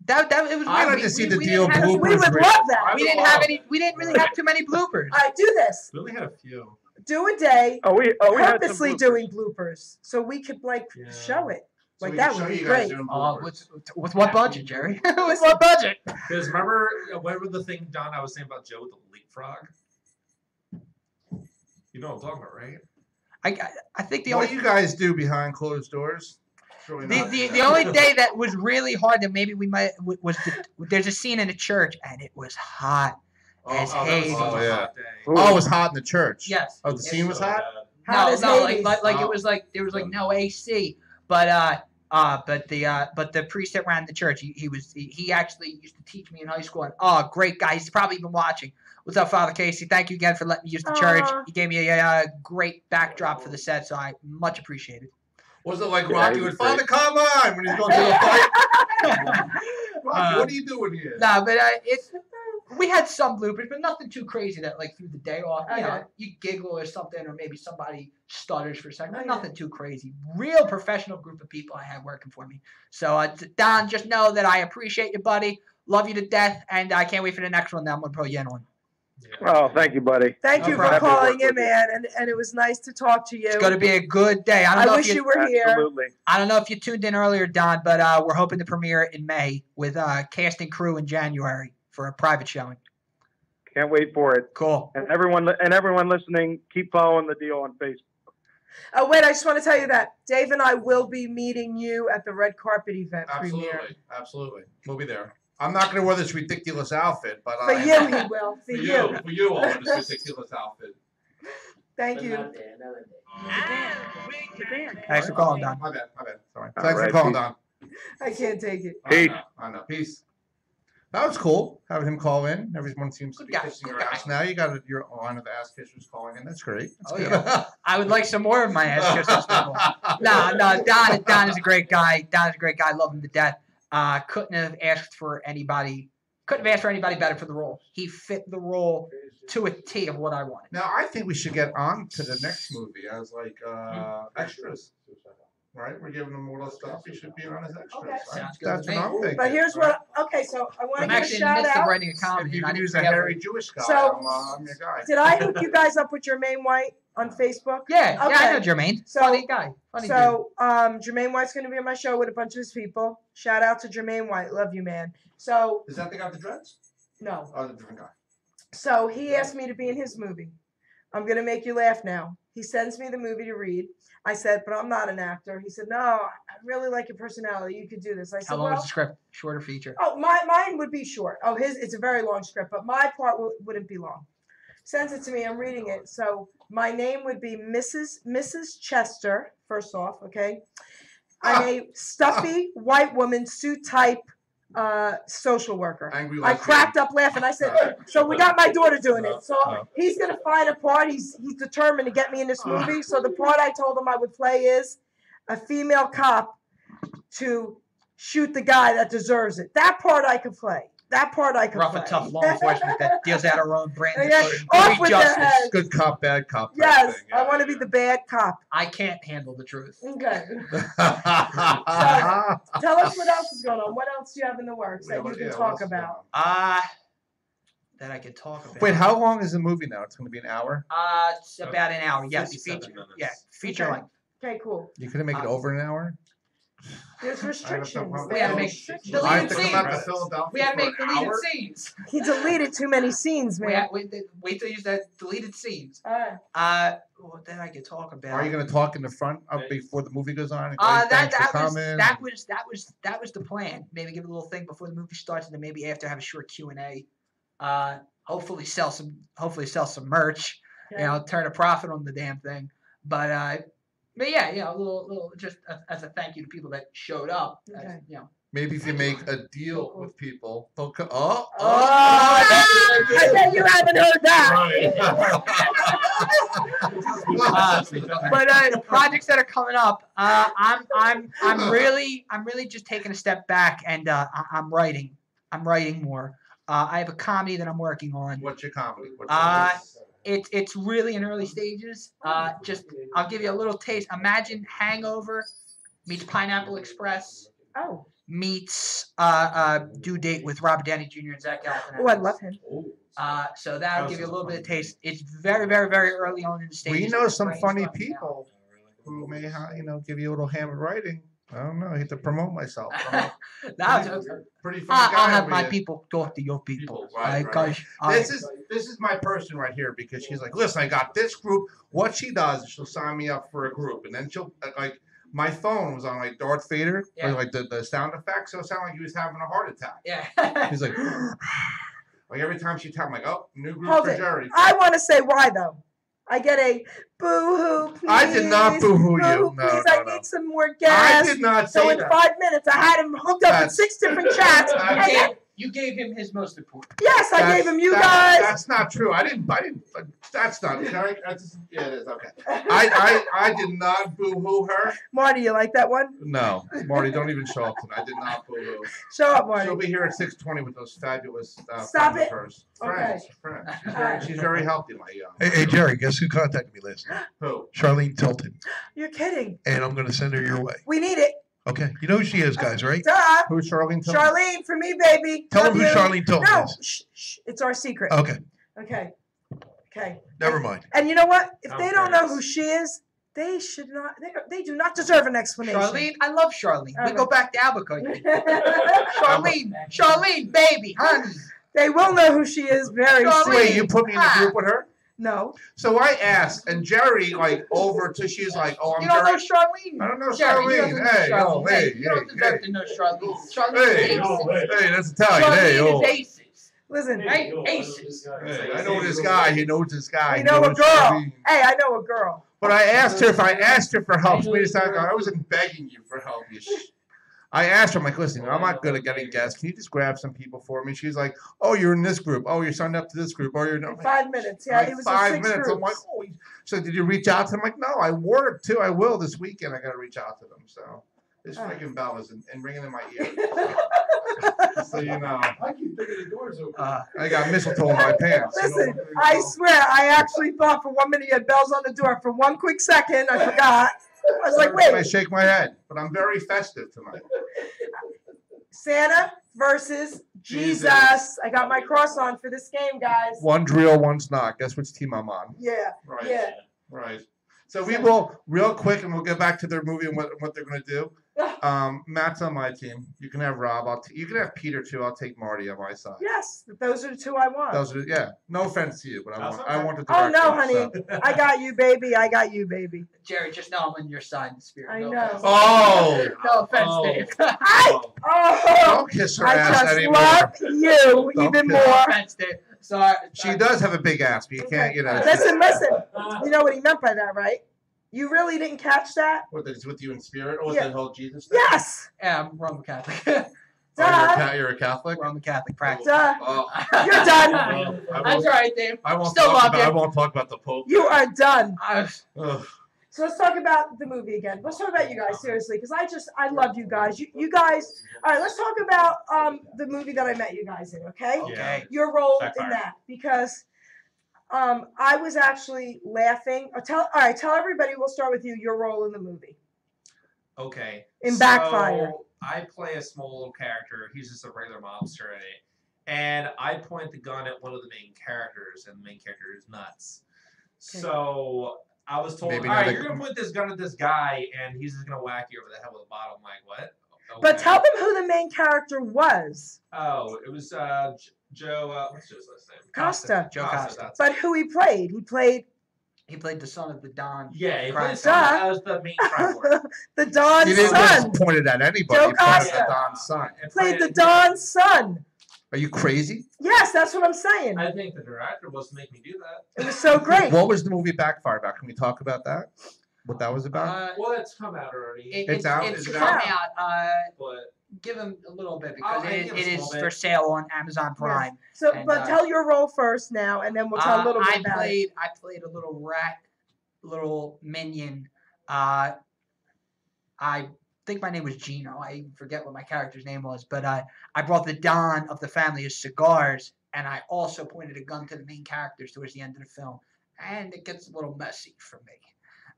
That it was. I like to see the deal bloopers. We would love that. We didn't have any. We didn't really have too many bloopers. All right, do this. We only had a few. Do a day. We purposely had some doing bloopers, so we could show it. Like that would be great. With what budget, Jerry? With what budget? Because remember the thing, Don, I was saying about Joe with the leapfrog? You know what I'm talking about, right? I think what you guys do behind closed doors. The only day that was really hard that maybe we might was there's a scene in the church and it was hot as Hades. Oh yeah. Oh, it was hot in the church. Yes. Oh, the scene was hot. No, it was like there was like no AC, but the priest that ran the church, he actually used to teach me in high school, and great guy. He's probably been watching. What's up, Father Casey? Thank you again for letting me use the church. He gave me a great backdrop for the set, so I much appreciate it. Was it like Rocky would Father, come on, when he's going through a fight? Rocky, what are you doing here? No, but we had some bloopers, but nothing too crazy that like threw the day off. You giggle or something, or maybe somebody stutters for a second. Nothing too crazy. Real professional group of people I have working for me. So Don, just know that I appreciate you, buddy. Love you to death, and I can't wait for the next one. Now I'm gonna throw you in one. Oh, thank you, buddy. Thank you for calling in, man, and it was nice to talk to you. It's going to be a good day. I wish you were here. Absolutely. I don't know if you tuned in earlier, Don, but we're hoping to premiere it in May with cast and crew in January for a private showing. Can't wait for it. Cool. And everyone listening, keep following the deal on Facebook. Oh, wait, I just want to tell you that Dave and I will be meeting you at the red carpet event premiere. Absolutely. We'll be there. I'm not going to wear this ridiculous outfit, but for you, he will. For you. For you, I'll wear this ridiculous outfit. Thank you. Thanks for calling, Don. My bad. Sorry. Thanks for calling, Don. I can't take it. I know. Peace. That was cool having him call in. Everyone seems to Good be guy, kissing good your guy. ass now. You got your line of ass kissers calling in. That's great. That's Oh good. yeah. I would like some more of my ass kissers. No, Don is a great guy. Don is a great guy. Love him to death. Couldn't have asked for anybody better for the role. He fit the role to a T of what I wanted. Now I think we should get on to the next movie as like extras. Right? We're giving him all the stuff. He should be on as extras. Okay. Right? Sounds good That's to what me. I'm thinking. But here's right? what. Okay, so I want to I'm give a actually in the shout midst of out. writing a comedy. If you and I can didn't use a forget hairy what- Jewish guy, So- I'm your guy. Did I hook you guys up with Jermaine White on Facebook? Yeah, I know Okay. Jermaine. So- Funny guy. Funny dude. So Jermaine White's going to be on my show with a bunch of his people. Shout out to Jermaine White. Love you, man. So Is that the guy with the dreads? no. Oh, the different guy. So he asked me to be in his movie. I'm going to make you laugh now. He sends me the movie to read. I said, but I'm not an actor. He said, no, I really like your personality. You could do this. I said, How long well, is the script? Short or feature? oh, mine would be short. Oh, it's a very long script, but my part wouldn't be long. Sends it to me. I'm reading it. So my name would be Mrs. Chester. First off, okay. I'm a stuffy white woman suit type social worker. Angry I like cracked up laughing. I said, so we got my daughter doing it. So Oh. he's gonna find a part. He's determined to get me in this movie. So the part I told him I would play is a female cop to shoot the guy that deserves it. That part I could play. That part I could Rough play. and tough law enforcement that deals out our own brand of Yeah, off with their justice. heads. Good cop, bad cop. type Yes, thing. I want to be the bad cop. I can't handle the truth. Okay. Yeah. Tell us what else is going on. What else do you have in the works that you can Yeah, talk what else is about? That I could talk about. Wait, how long is the movie now? It's going to be an hour? It's about an hour. Yes, 57 feature. minutes. Yeah, feature Okay. length. Okay, cool. You couldn't make it over an hour? There's restrictions. We had to make I have deleted to come out to scenes. Philadelphia We had to for make an deleted hour? scenes. He deleted too many scenes, man. Wait till you use that deleted scenes. Alright. What then I could talk about? Are you going to talk in the front before the movie goes on? Like, that thanks for coming? was the plan. Maybe give a little thing before the movie starts, and then maybe after have a short Q&A. Hopefully sell some merch. Okay. You know, turn a profit on the damn thing. But yeah, you know, a little just as a thank you to people that showed up. As, Okay. you know. Maybe if you make a deal with people, they'll co- I bet you haven't heard that. But projects that are coming up, I'm really just taking a step back, and I'm writing more. I have a comedy that I'm working on. What's your comedy? It's really in early stages. I'll give you a little taste. Imagine Hangover meets Pineapple Express Oh. meets Due Date with Robert Downey Jr. and Zach Galifianakis. Oh, I love him. So that'll give you a little bit of taste. It's very, very, very early on in the stages. We know some funny Brainstorming now. people who may, give you a little ham in writing. I don't know. I hate to promote myself. Pretty funny guy. I'll have over my here. people talk to your people. Right, right. Gosh, This is my person right here because she's like, listen, I got this group. What she does is she'll sign me up for a group, and then she'll like my phone was on like Darth Vader, Yeah. or like the sound effects, so it sounded like he was having a heart attack. Yeah. He's like, like every time she tapped, I'm like, oh, new group Hold for it. Geri. I want to say why though. I get a boo-hoo, please. I did not boo-hoo you. Boo-hoo, No, please. no, I no. need some more gas. I did not So say in that. 5 minutes, I had him hooked up in That's- 6 different chats. You gave him his most important. Yes, I gave him you guys. That's not true. I didn't. That's not. Yeah, it is. Okay. I did not boo-hoo her. Marty, you like that one? No, Marty, don't even show up tonight. I did not boo-hoo. Show up, Marty. She'll be here at 6:20 with those fabulous Stop friends it. of hers. Okay. Friends. Alright. She's very healthy, my Hey, Jerry, guess who contacted me last night? Who? Charlene Tilton. You're kidding. And I'm going to send her your way. We need it. Okay. You know who she is, guys, right? Duh. Who's Charlene Tilton? Charlene, for me, baby. Tell Love them who you. Charlene Tilton No, is. shh. It's our secret. Okay. Okay. Okay. Never mind. And you know what? If Oh, they don't know thanks. who she is, they should not. They do not deserve an explanation. Charlene, I love Charlene. All We go right. back to Albuquerque. Charlene, baby, honey. They will know who she is very Charlene. soon. Wait, you put me in the group with her? No. So I asked, and Geri over to she's like, oh, I'm You don't know Geri. Charlene. I don't know Jerry, you Charlene. don't know Hey, Charlene. oh, hey, You don't deserve to know Charlene. Charlene Hey, is hey, that's Italian. Hey, Charlene oh. is aces. Listen. Right? Aces. Hey, I know this guy. He knows this guy. You know a girl. Hey, I know a girl. But I asked her if I asked her for help. Wait a second. I wasn't begging you for help. I asked her, I'm like, listen, I'm not good at getting guests. Can you just grab some people for me? She's like, oh, you're in this group. Oh, you're signed up to this group. Oh, you're In 5 minutes. Yeah, like it was 5 in 6 minutes. I'm like, groups. oh. So did you reach out to them? I'm like, no, I work too. I will this weekend. I got to reach out to them. So this freaking bell is ringing in my ear. So you know. I keep thinking the door's open. I got mistletoe in my pants. Listen, I swear, I actually thought for 1 minute you had bells on the door. For 1 quick second, I forgot. I was like, I wait. shake my head, but I'm very festive tonight. Santa versus Jesus. I got my cross on for this game, guys. One's real, one's not. Guess which team I'm on. Yeah. Right. Yeah. Right. So we will, real quick, and we'll get back to their movie and what they're going to do. Matt's on my team. You can have Rob. You can have Peter, too. I'll take Marty on my side. Yes, those are the two I want. Those are, yeah. No offense to you, but I want the Oh, director. no, honey. So. I got you, baby. I got you, baby. Jerry, just know I'm on your side in the spirit. I No know. offense. Oh! No offense, Dave. Don't kiss her I ass just anymore. love you Don't even kiss more. No offense, Dave. Sorry. She does have a big ass, but you can't, you know. Listen. You know what he meant by that, right? You really didn't catch that? What, that he's with you in spirit? Or with Yeah. the whole Jesus thing? Yes. Yeah, I'm Roman Catholic. Duh. You're a Catholic? Roman Catholic practice. Duh. Oh. You're done. That's all right, Dave. I won't Still talk love about, I you. won't talk about the Pope. You are done. Ugh. So let's talk about the movie again. Let's talk about you guys, seriously, because I love you guys. You guys, all right, let's talk about the movie that I met you guys in, okay? Yeah. Your role Backfire. in that, because I was actually laughing. Tell everybody, we'll start with you, your role in the movie. Okay. In Backfire. So I play a small little character. He's just a regular mobster in it. And I point the gun at one of the main characters, and the main character is nuts. Okay. So I was told, Maybe all not right, a- you're going to point this gun at this guy, and he's just going to whack you over the head with a bottle. I'm like, what? Okay. But tell them who the main character was. Oh, it was Joe, what's Joe's last name? Costa. Joe Costa. that's But who he played? He played the son of the Don. Yeah, he Crime played Son. that was the main crime lord. The Don's You didn't son. just point it at anybody. Joe You pointed Costa. at Don's son. And Played the Don's son. Are you crazy? Yes, that's what I'm saying. I think the director was to make me do that. It was so great. What was the movie Backfire about? Can we talk about that? What that was about? Well, it's come out already. It's out? It's Is it come out? out. But Give him a little bit Oh, because hey, it give a is small bit. for sale on Amazon Prime. So, And, but tell your role first now, and then we'll tell a little bit about it. I played a little rat, little minion. I think my name was Gino. I forget what my character's name was, but I brought the Don of the family his cigars, and I also pointed a gun to the main characters towards the end of the film, and it gets a little messy for me.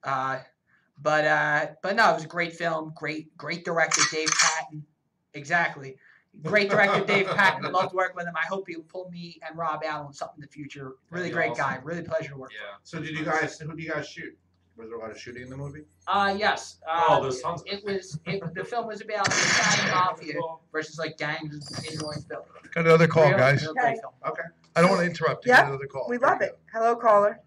But no, it was a great film. Great director Dave Patton. Exactly. Great director Dave Patton. Loved working with him. I hope he'll pull me and Rob out on something in the future. Really That'd be great awesome. guy. Really pleasure to work yeah. So who do you guys shoot? Was there a lot of shooting in the movie? with. Yes. Oh, there's tons of The film was about the Italian mafia versus like gangs in Northville. Got another call, Real- guys. real great film. Okay. I don't want to interrupt. You Yeah, got another call. We Here love go. it. Hello, caller.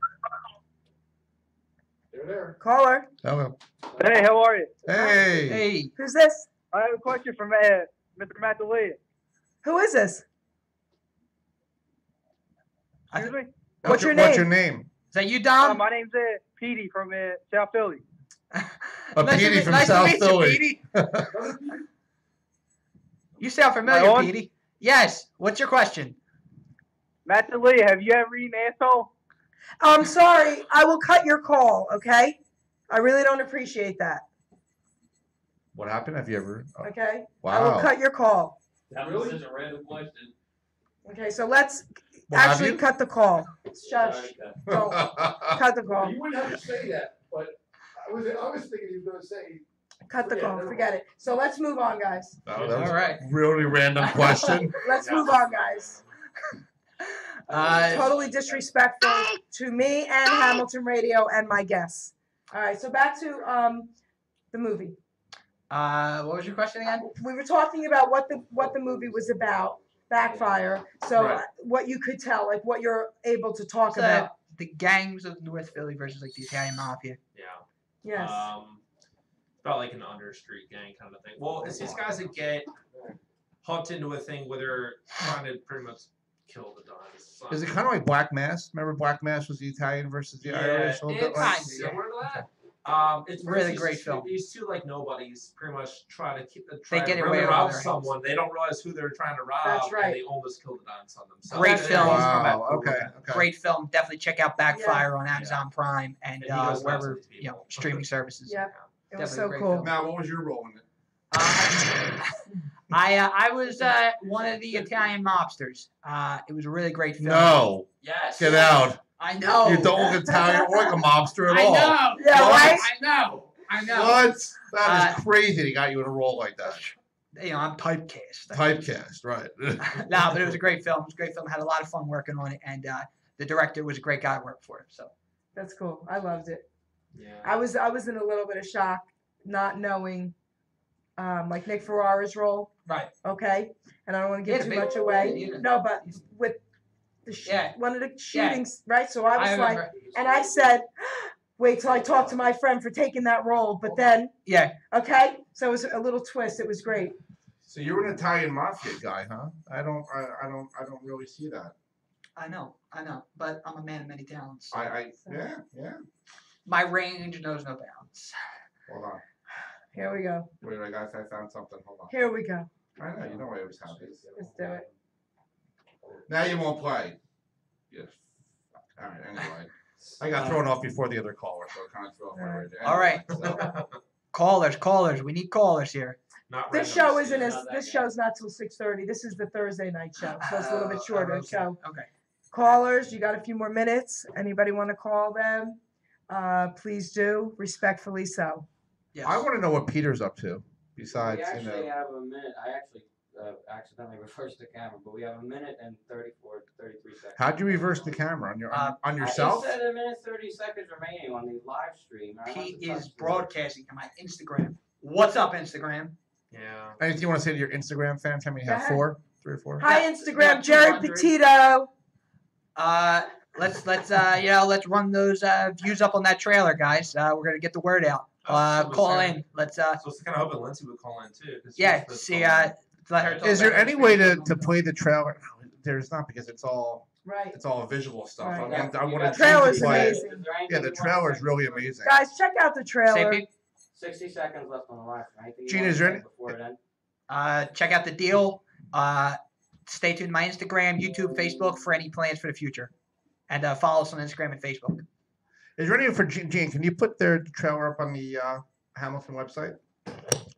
They're there. Caller. Hello. Hey, how are you? Hey. Hey. Who's this? I have a question for Mr. Matalea. Who is this? Excuse me? What's your What's your name? name? Is that you, Don? My name's Petey from South Philly. Petey from nice South to meet Philly. You, Petey. You sound familiar, Am I on? Petey. Yes. What's your question? Matalea, have you ever eaten asshole? I'm sorry. I will cut your call, okay? I really don't appreciate that, What happened? Have you ever? Oh, okay? I will wow. cut your call. That was such a random question. Okay, so let's Well, have actually you? cut the call. Shush. Sorry, Don't. Cut the call. You wouldn't have to say that, but I was thinking he was going to say. Cut the call. Forget it. So let's move on, guys. That was All right. a really random question. Let's move on, guys. Totally disrespectful to me and Hamilton Radio and my guests. All right, so back to the movie. What was your question again? We were talking about what the movie was about, Backfire. So Right. what you could tell, like what you're able to talk It's, about. the gangs of North Philly versus like the Italian mafia. Yeah. Yes. It's about like an understreet gang kind of thing. Well, it's these guys that get hooked into a thing where they're trying to pretty much kill the Dons. Is it kind of like Black Mass? Remember Black Mass was the Italian versus the Irish? A little bit It's like. similar to that. It's Really these great two- film. These two like nobodies pretty much try to get really away rob with their someone. They don't realize who they're trying to rob, That's right. and they almost kill the dance on themselves. Great And film. then he's come back Wow. for Okay. revenge. Okay. Great film. Definitely check out Backfire on Amazon Prime and And he goes nuts wherever with these people. streaming services. Yep. It was Definitely so a great cool. film. Now, what was your role in it? I was one of the Italian mobsters. It was a really great film. No. Yes. Get out. I know. You don't look Italian or like a mobster at I all. know. Yeah, What? right? I know. I know. What? That is crazy. They got you in a role like that. You know, I'm typecast. Typecast, right? No, but it was a great film. It was a great film. Had a lot of fun working on it, and the director was a great guy to work for. So That's cool. I loved it. Yeah. I was in a little bit of shock, not knowing, like Nick Ferrara's role. right. Okay, and I don't want to Yeah, give the too big- much away. yeah. No, but with the Yeah. one of the shootings, right? So I was like, remember. and I said, wait till I talk to my friend for taking that role. But then, Yeah. okay, so it was a little twist. It was great. So you're an Italian mafia guy, huh? I don't really see that. I know. But I'm a man of many talents. Yeah. My range knows no bounds. Hold on. Here we go. Wait, I found something. Hold on. Here we go. I know, you know I always have these. Let's do it. Now you won't play. Yes. All right, anyway. I got thrown off before the other caller, so it kind of threw off my radar. All right. Callers. We need callers here. Not This random, show it's isn't as. not that This good. show's not till 6:30. This is the Thursday night show, so it's a little bit shorter. Okay. So Okay. callers, you got a few more minutes. Anybody want to call them? Please do, respectfully so. Yes. I want to know what Peter's up to. We Besides, actually have a minute. I actually accidentally reversed the camera, but we have a minute and 33 seconds. how'd you reverse the camera on yourself? It said a minute 30 seconds remaining on the live stream. I Pete must have is touched it. broadcasting to my Instagram. What's up, Instagram? Yeah. Anything you want to say to your Instagram fans? How many you have? Go ahead. 4? 3 or 4? Hi Yeah, Instagram, yeah, Jerry 200. Petito. Let's run those views up on that trailer, guys. We're gonna get the word out. Call in. Let's So I was kind of hoping Lindsay would call in too. 'cause she's yeah. the See caller. let her. talk Is there about any it. way to play the trailer? No, there's not, because it's all Right. visual stuff. Right. I want to Trailer's play. amazing. Is there anything Yeah, the you want to trailer is say? really amazing. Guys, check out the Say, trailer. Pete? 60 seconds left on the live stream. Anything you Gina, want is to there say any- before it ends? Check out the deal. Stay tuned to my Instagram, YouTube, Facebook for any plans for the future, and follow us on Instagram and Facebook. Is there any for Gene? Can you put their trailer up on the Hamilton website?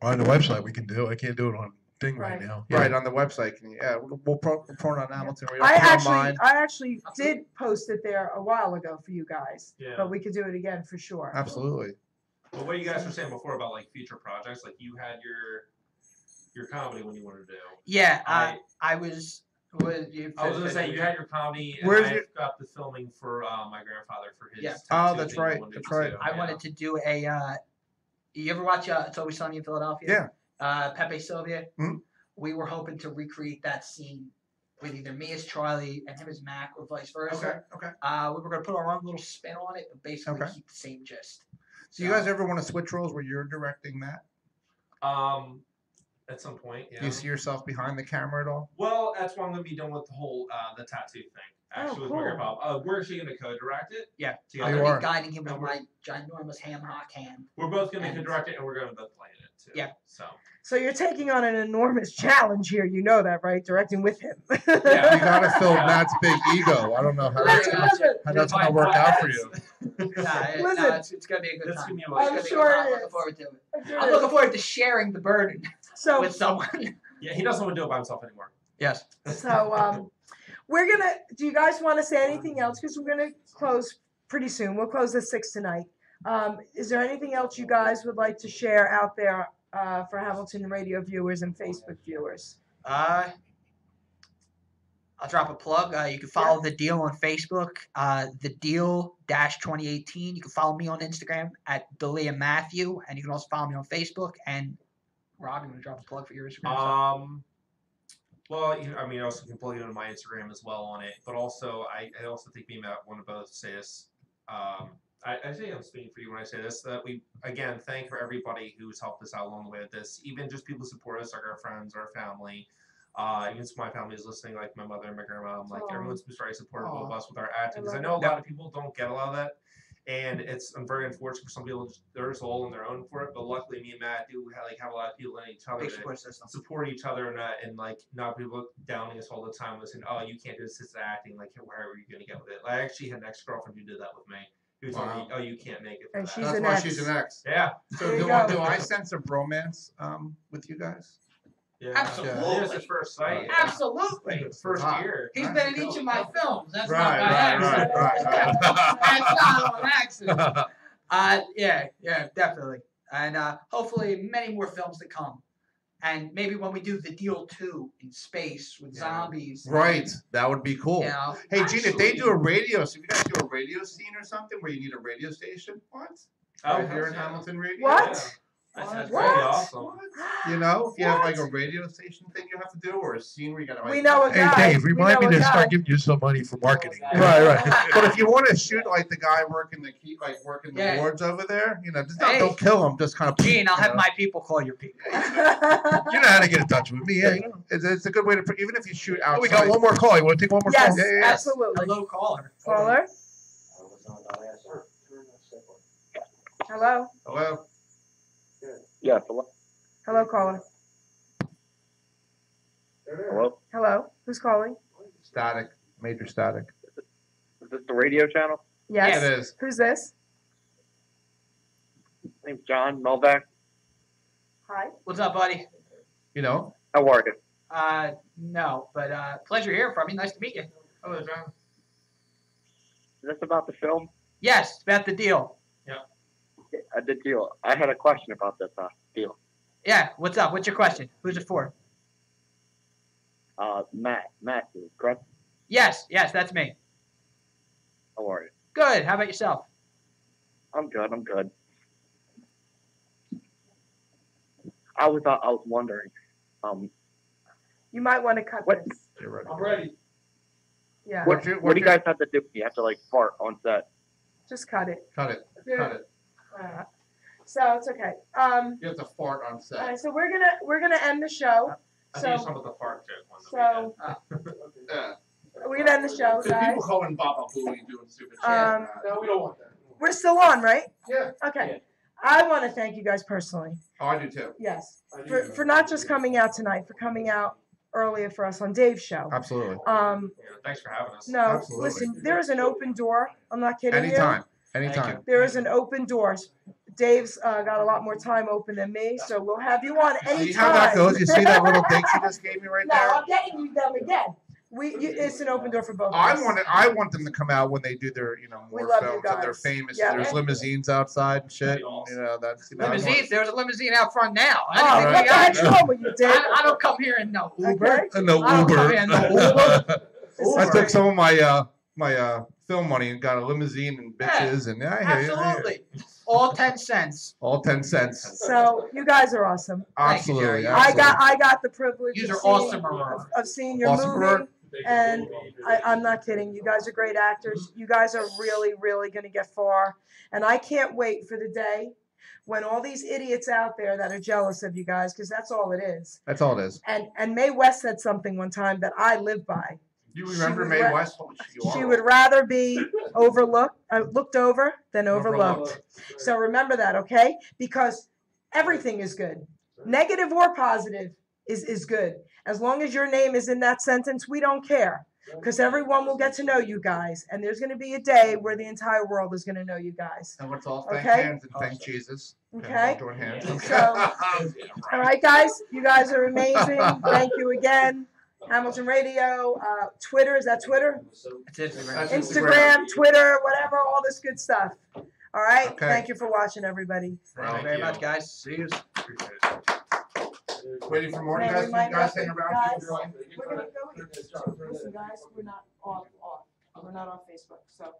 On the website, we can do. I can't do it on Thing right Right. now. Right, on the website. Can you, we'll put it on Hamilton. We don't I put it on actually, mine. I actually did post it there a while ago for you guys, Yeah. but we could do it again for sure. Absolutely. But what you guys were saying before about like future projects, like you had your comedy when you wanted to do. Yeah, I was gonna say you had your comedy, and Where's I your- got the filming for my grandfather for his. Yeah. tattoo Oh, that's thing right, he wanted to that's do right. too, I yeah. wanted to do a. You ever watch It's Always Sunny in Philadelphia? Yeah. Pepe Sylvia. Mhm. We were hoping to recreate that scene with either me as Charlie and him as Mac, or vice versa. Okay. Okay. We were gonna put our own little spin on it, but basically Okay. keep the same gist. So you guys ever want to switch roles where you're directing that? At some point, yeah. Do you see yourself behind the camera at all? Well, that's what I'm gonna be doing with the whole the tattoo thing. Actually, with cool. my grandpa. We're actually gonna co-direct it. Yeah. Oh, Together. you I'm gonna are. be guiding him with And my ginormous ham hock hand. We're both gonna And- co-direct it, and we're gonna both play in it too. Yeah. So. So you're taking on an enormous challenge here. You know that, right? Directing with him. Yeah. You gotta fill Matt's big ego. I don't know how that's gonna work out for you. Listen. It's gonna be a good That's time. gonna be a It's lot. gonna I'm be sure good. I'm it looking is. forward to it. I'm sure I'm it looking is. forward to sharing the burden So, with someone. Yeah, he doesn't want to do it by himself anymore. Yes. so we're gonna. Do you guys want to say anything else? Because we're gonna close pretty soon. We'll close at 6 tonight. Is there anything else you guys would like to share out there for Hamilton radio viewers and Facebook viewers? I'll drop a plug. You can follow The Deal on Facebook, The Deal-2018. You can follow me on Instagram at Delia Matthew, and you can also follow me on Facebook. And Rob, you want to drop a plug for your Instagram? Well, I mean, I also can plug you into my Instagram as well on it, but also I also think me and Matt want to both say this. I think I'm speaking for you when I say this, that we, again, thank for everybody who's helped us out along the way with this, even just people who support us, like our friends, our family, even some of my family is listening, like my mother and my grandma, like Aw. everyone's been very supportive Aw. of us with our acting, because I love know a it. lot of people don't get a lot of that, And I'm very unfortunate for some people. They're just all on their own for it. But luckily, me and Matt do have a lot of people in each other Big that support system. support each other and like not people downing us all the time. Listen, oh, you can't do this. It's acting. Like, where are you gonna get with it? I actually had an ex-girlfriend who did that with me. Who told me, oh, you can't make it. For And that. she's That's an why ex. she's an ex. Yeah. So There you do go. I sense a bromance with you guys? Yeah. Absolutely. Yeah. It was at first sight. Yeah. Absolutely. First year. He's been in each of my films. That's Right, not by right, accident. right. That's not on accident. Yeah, definitely. And hopefully many more films to come. And maybe when we do the Deal 2 in space with zombies. Right, that would be cool. You know, Hey, Gene, if they do a radio, so if you guys do a radio scene or something where you need a radio station, what? Oh, Here in yeah. Hamilton Radio? What? That's pretty What? awesome. You know, if you have like What? a radio station thing you have to do, or a scene where you gotta like. We know a Hey, guy. Dave, We remind know me a to guy. start giving you some money for marketing. Right. But if you want to shoot like the guy working the Yeah. boards over there, you know, just Hey. don't kill him. Just kind of. Gene, I'll have my people call your people. You know how to get in touch with me. Yeah. It's a good way to even if you shoot outside. Oh, we got one more call. You want to take one more Yes, call? Yeah, yeah. absolutely. Hello, caller. Caller? Hello? Hello. Yes. Hello. Hello, caller. Hello. Hello? Who's calling? Static. Major static. Is this the radio channel? Yes. It is. Who's this? My name's John Melvac. Hi. What's up, buddy? You know. How are you? No, but pleasure hearing from you. Nice to meet you. Hello, John. Is this about the film? Yes, it's about the deal. The deal. I had a question about this deal. Yeah, what's up? What's your question? Who's it for? Matt, correct? Yes, that's me. How are you? Good. How about yourself? I'm good. I was wondering, You might want to cut What? this. You're right. I'm ready. Yeah. what do you guys have to do? You have to like fart on set. Just cut it. Cut it. Cut it. So it's okay. You have to fart on All set. right, so we're gonna end the show. I think it's So some of the fart joke one. so Yeah. we're gonna end the show, guys. People calling Baba Booey doing stupid shit. No, we don't want that. We're still on, right? Yeah. Okay. I want to thank you guys personally. Oh, I do too. Yes. I do For too. not just coming out tonight, for coming out earlier for us on Dave's show. Absolutely. Yeah, thanks for having us. No, Absolutely. listen, there is an open door. I'm not kidding you. Anytime. Anytime. There is an open door. Dave's got a lot more time open than me, so we'll have you on anytime. See how that goes? You see that little date you just gave me right No, there? I'm getting you them again. It's an open door for both of I us. want them to come out when they do their, We more love you films and they're guys. famous. Yeah. There's limousines outside and shit. That's I want- Limousines. There's a limousine out front now. Oh, I what didn't the think heck's we wrong with you, Dave? I don't come here in no Uber. Okay. No I don't come Uber. here in no Uber. I took some of my film money and got a limousine and bitches and I hear you. I hear you. Absolutely. All 10 cents. All 10 cents. So you guys are awesome. Thank you, Absolutely. Jerry. absolutely. I got the privilege Yous of are seeing, awesomer. of seeing your Awesomer. movie, and I'm not kidding. You guys are great actors. You guys are really, really going to get far, and I can't wait for the day when all these idiots out there that are jealous of you guys, because that's all it is. That's all it is. And Mae West said something one time that I live by. You She remember would Mae ra- West? She would rather be looked over than overlooked. So remember that, okay? Because everything is good. Negative or positive is good. As long as your name is in that sentence, we don't care. Because everyone will get to know you guys. And there's going to be a day where the entire world is going to know you guys. And let's all thank Okay? hands and thank Jesus. Okay? all join hands. So, all right, guys. You guys are amazing. Thank you again. Hamilton Radio, Twitter. Is that Twitter? That's Instagram, Twitter, whatever, all this good stuff. All right. Okay. Thank you for watching, everybody. Thank you very much, guys. See you. Waiting for more. May You I guys, remind you guys us- hang around. guys, Keep going. We're gonna go. Listen, guys, we're not off. We're not off Facebook, so.